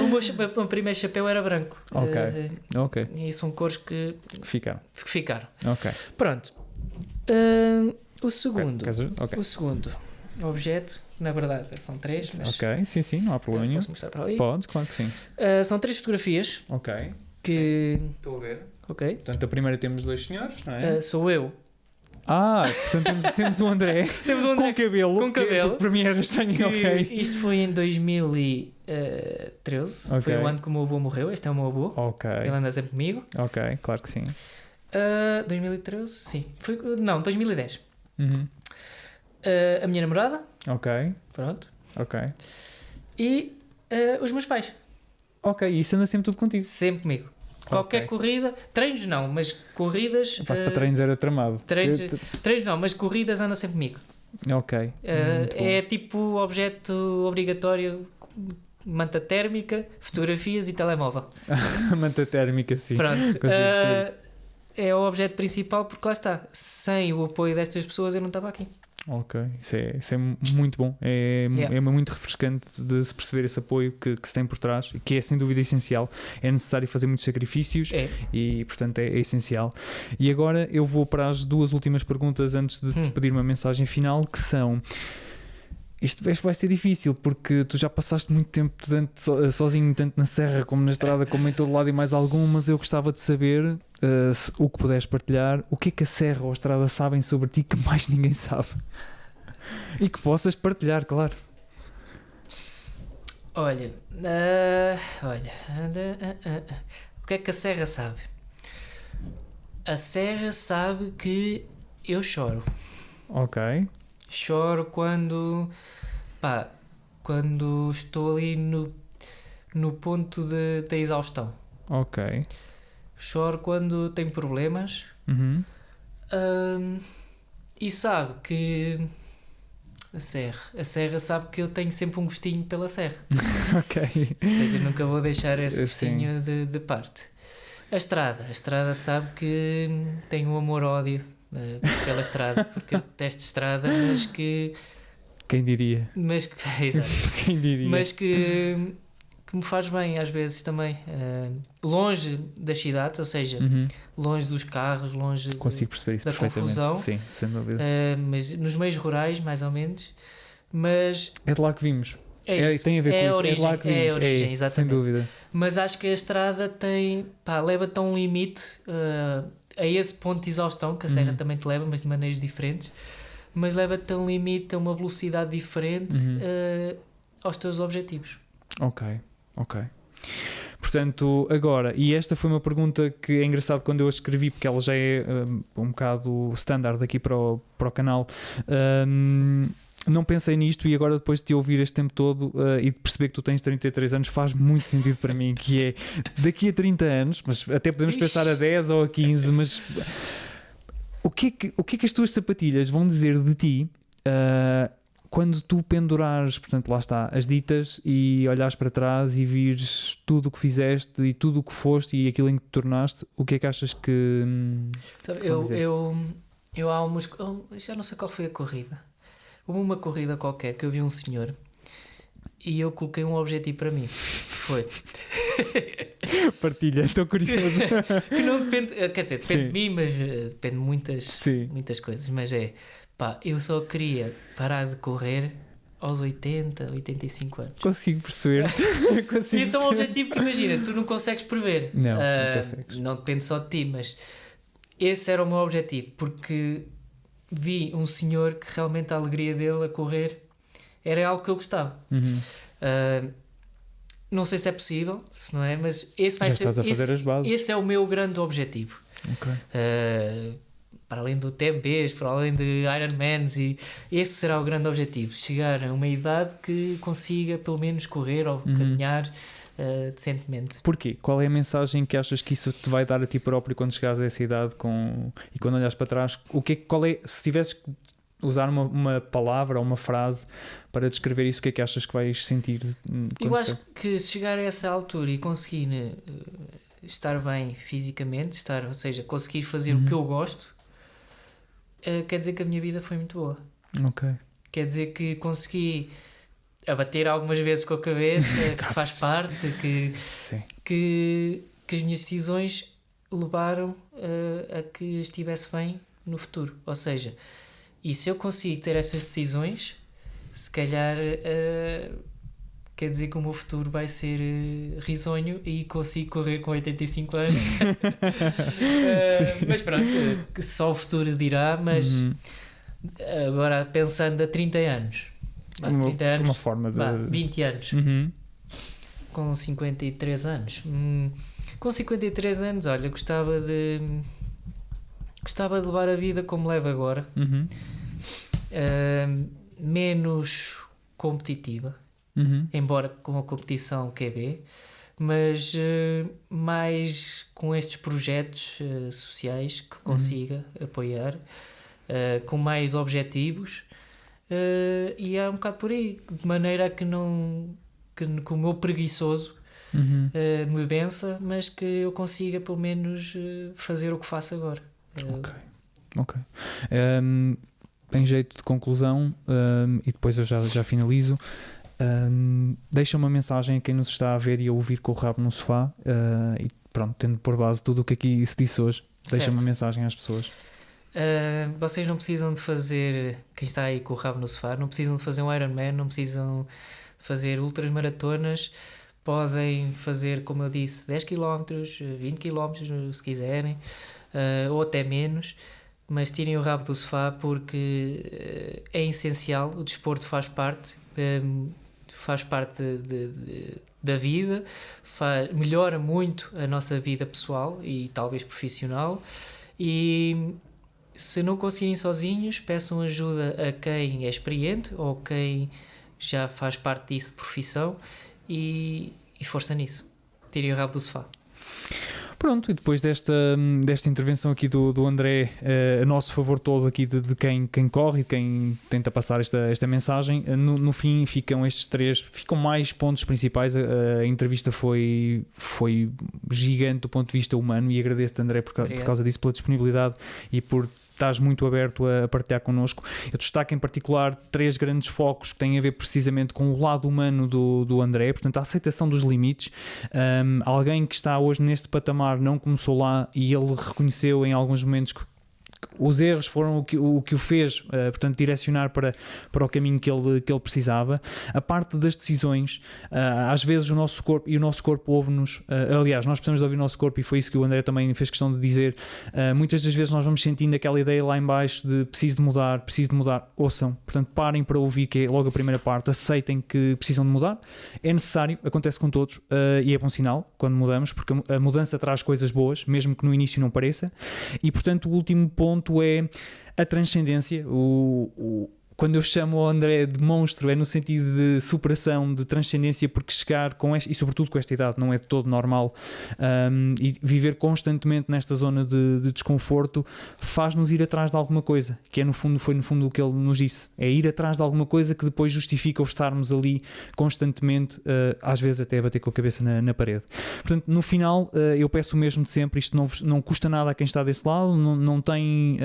o meu primeiro chapéu era branco. Ok. E são cores que ficaram. Pronto. O segundo objeto, na verdade são 3. Mas sim, não há problema nenhum. Posso mostrar para ali? Podes, claro que sim. São 3 fotografias. Que... Estou a ver. Portanto, a primeira temos 2 senhores, não é? Sou eu. Portanto temos o André, com cabelo. Que para mim era estranho. Isto foi em 2013. Foi o ano que o meu avô morreu. Este é o meu avô. Ele anda sempre comigo. Claro que sim. 2013? Sim. 2010. A minha namorada. Pronto. E os meus pais. E isso anda sempre tudo contigo? Sempre comigo. Qualquer corrida, treinos não, mas corridas... Para treinos era tramado. Treinos não, mas corridas anda sempre comigo. Ok. É tipo objeto obrigatório, manta térmica, fotografias e telemóvel. Manta térmica, sim. Pronto. É o objeto principal porque lá está. Sem o apoio destas pessoas eu não estava aqui. Ok, isso é muito bom. É muito refrescante de se perceber esse apoio que se tem por trás, que é sem dúvida essencial. É necessário fazer muitos sacrifícios e, portanto, é essencial. E agora eu vou para as 2 últimas perguntas antes de te pedir uma mensagem final, que são... Isto vai ser difícil porque tu já passaste muito tempo sozinho, tanto na serra como na estrada, como em todo lado e mais algum, mas eu gostava de saber, o que puderes partilhar, o que é que a serra ou a estrada sabem sobre ti que mais ninguém sabe. E que possas partilhar, claro. Olha, o que é que a serra sabe? A serra sabe que eu choro. Ok. Choro quando estou ali no ponto da exaustão. Ok. Choro quando tenho problemas. E sabe que a serra sabe que eu tenho sempre um gostinho pela serra. Ok. Ou seja, nunca vou deixar esse gostinho de parte. A estrada sabe que tenho um amor-ódio pela estrada, porque eu detesto estrada, mas que... Quem diria? Exato. Quem diria? Mas que me faz bem às vezes também. Longe das cidades, ou seja, longe dos carros, longe consigo perceber isso da confusão. Sim, sem dúvida. Mas nos meios rurais, mais ou menos. Mas... É de lá que vimos. Isso. Tem a ver com isso. Origem, é de lá que vimos. A origem, exatamente. Sem dúvida. Mas acho que a estrada leva-te a um limite, a esse ponto de exaustão, que a serra também te leva, mas de maneiras diferentes. Mas leva-te a um limite, a uma velocidade diferente aos teus objetivos. Ok. Portanto, agora, e esta foi uma pergunta que é engraçado quando eu a escrevi, porque ela já é um bocado standard aqui para o canal. Não pensei nisto e agora depois de te ouvir este tempo todo e de perceber que tu tens 33 anos faz muito sentido para mim, que é daqui a 30 anos, mas até podemos pensar a 10 ou a 15, mas o que é que as tuas sapatilhas vão dizer de ti quando tu pendurares, portanto lá está, as ditas e olhares para trás e vires tudo o que fizeste e tudo o que foste e aquilo em que te tornaste, o que é que achas que... Eu há umas... já não sei qual foi a corrida. Houve uma corrida qualquer que eu vi um senhor e eu coloquei um objetivo para mim. Foi. Partilha, estou curioso. Que não depende, quer dizer, depende de mim, mas depende de muitas coisas. Mas eu só queria parar de correr aos 80, 85 anos. Consigo perceber. Isso é um objetivo que, imagina, tu não consegues prever. Não consegues. Não depende só de ti, mas esse era o meu objetivo, porque vi um senhor que realmente a alegria dele a correr era algo que eu gostava. Não sei se é possível, se não é, mas esse vai ser. Estás a fazer as bases. Esse é o meu grande objetivo. Okay. Para além do TMBs, para além de Ironmans, e esse será o grande objetivo: chegar a uma idade que consiga pelo menos correr ou caminhar decentemente. Porquê? Qual é a mensagem que achas que isso te vai dar a ti próprio quando chegares a essa idade e quando olhas para trás? Se tivesses que usar uma palavra ou uma frase para descrever isso, o que é que achas que vais sentir? Eu acho que se chegar a essa altura e conseguir estar bem fisicamente, ou seja, conseguir fazer o que eu gosto, quer dizer que a minha vida foi muito boa. Ok. Quer dizer que consegui abater algumas vezes com a cabeça, que faz parte, que as minhas decisões levaram a que estivesse bem no futuro. Ou seja, e se eu consigo ter essas decisões, se calhar quer dizer que o meu futuro vai ser risonho e consigo correr com 85 anos. Mas pronto, só o futuro dirá. Mas agora pensando a 30 anos, 30 anos, uma forma de... 20 anos, com 53 anos. Com 53 anos, olha, gostava de levar a vida como levo agora, menos competitiva, embora com a competição QB, mas mais com estes projetos sociais que consiga apoiar, com mais objetivos, e é um bocado por aí, de maneira a que o meu preguiçoso me vença, mas que eu consiga pelo menos fazer o que faço agora. Ok. Em jeito de conclusão, e depois eu já finalizo, deixa uma mensagem a quem nos está a ver e a ouvir com o rabo no sofá, e pronto, tendo por base tudo o que aqui se disse hoje, deixa uma mensagem às pessoas. Vocês não precisam de fazer, quem está aí com o rabo no sofá, não precisam de fazer um Ironman, não precisam de fazer ultramaratonas, podem fazer, como eu disse, 10 km, 20 km se quiserem, ou até menos, mas tirem o rabo do sofá, porque é essencial. O desporto faz parte da vida, melhora muito a nossa vida pessoal e talvez profissional, e se não conseguirem sozinhos, peçam ajuda a quem é experiente ou quem já faz parte disso de profissão, e força nisso, tirem o rabo do sofá. Pronto, e depois desta intervenção aqui do André, a nosso favor todo aqui de quem corre e quem tenta passar esta mensagem, no fim ficam mais pontos principais. A entrevista foi gigante do ponto de vista humano, e agradeço-te, André, por causa disso, pela disponibilidade e por estás muito aberto a partilhar connosco. Eu destaco em particular 3 grandes focos que têm a ver precisamente com o lado humano do André, portanto a aceitação dos limites. Alguém que está hoje neste patamar não começou lá, e ele reconheceu em alguns momentos que os erros foram o que o fez, portanto, direcionar para o caminho que ele precisava. A parte das decisões, às vezes o nosso corpo ouve-nos, aliás, nós precisamos de ouvir o nosso corpo, e foi isso que o André também fez questão de dizer. Muitas das vezes nós vamos sentindo aquela ideia lá em baixo de preciso de mudar, ouçam, portanto, parem para ouvir, que é logo a primeira parte, aceitem que precisam de mudar, é necessário, acontece com todos, e é bom sinal quando mudamos, porque a mudança traz coisas boas, mesmo que no início não pareça. E, portanto, o último ponto é a transcendência. Quando eu chamo o André de monstro, é no sentido de superação, de transcendência, porque chegar e sobretudo com esta idade, não é de todo normal, e viver constantemente nesta zona de desconforto faz-nos ir atrás de alguma coisa, que é foi no fundo o que ele nos disse, é ir atrás de alguma coisa que depois justifica o estarmos ali constantemente, às vezes até a bater com a cabeça na parede. Portanto, no final, eu peço o mesmo de sempre. Isto não custa nada a quem está desse lado, não tem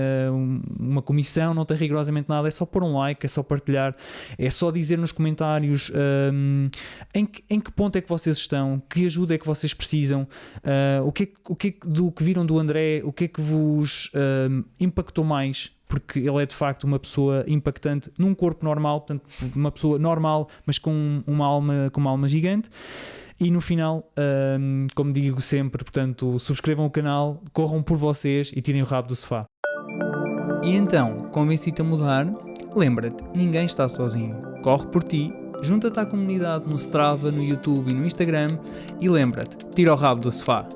uma comissão, não tem rigorosamente nada, é só pôr um like, é só partilhar, é só dizer nos comentários em que ponto é que vocês estão, que ajuda é que vocês precisam, o que do que viram do André, o que é que vos impactou mais, porque ele é de facto uma pessoa impactante num corpo normal, portanto, uma pessoa normal, mas com uma alma gigante. E no final, como digo sempre, portanto, subscrevam o canal, corram por vocês e tirem o rabo do sofá. E então, convenci-te a mudar? Lembra-te, ninguém está sozinho. Corre por ti, junta-te à comunidade no Strava, no YouTube e no Instagram, e lembra-te, tira o rabo do sofá.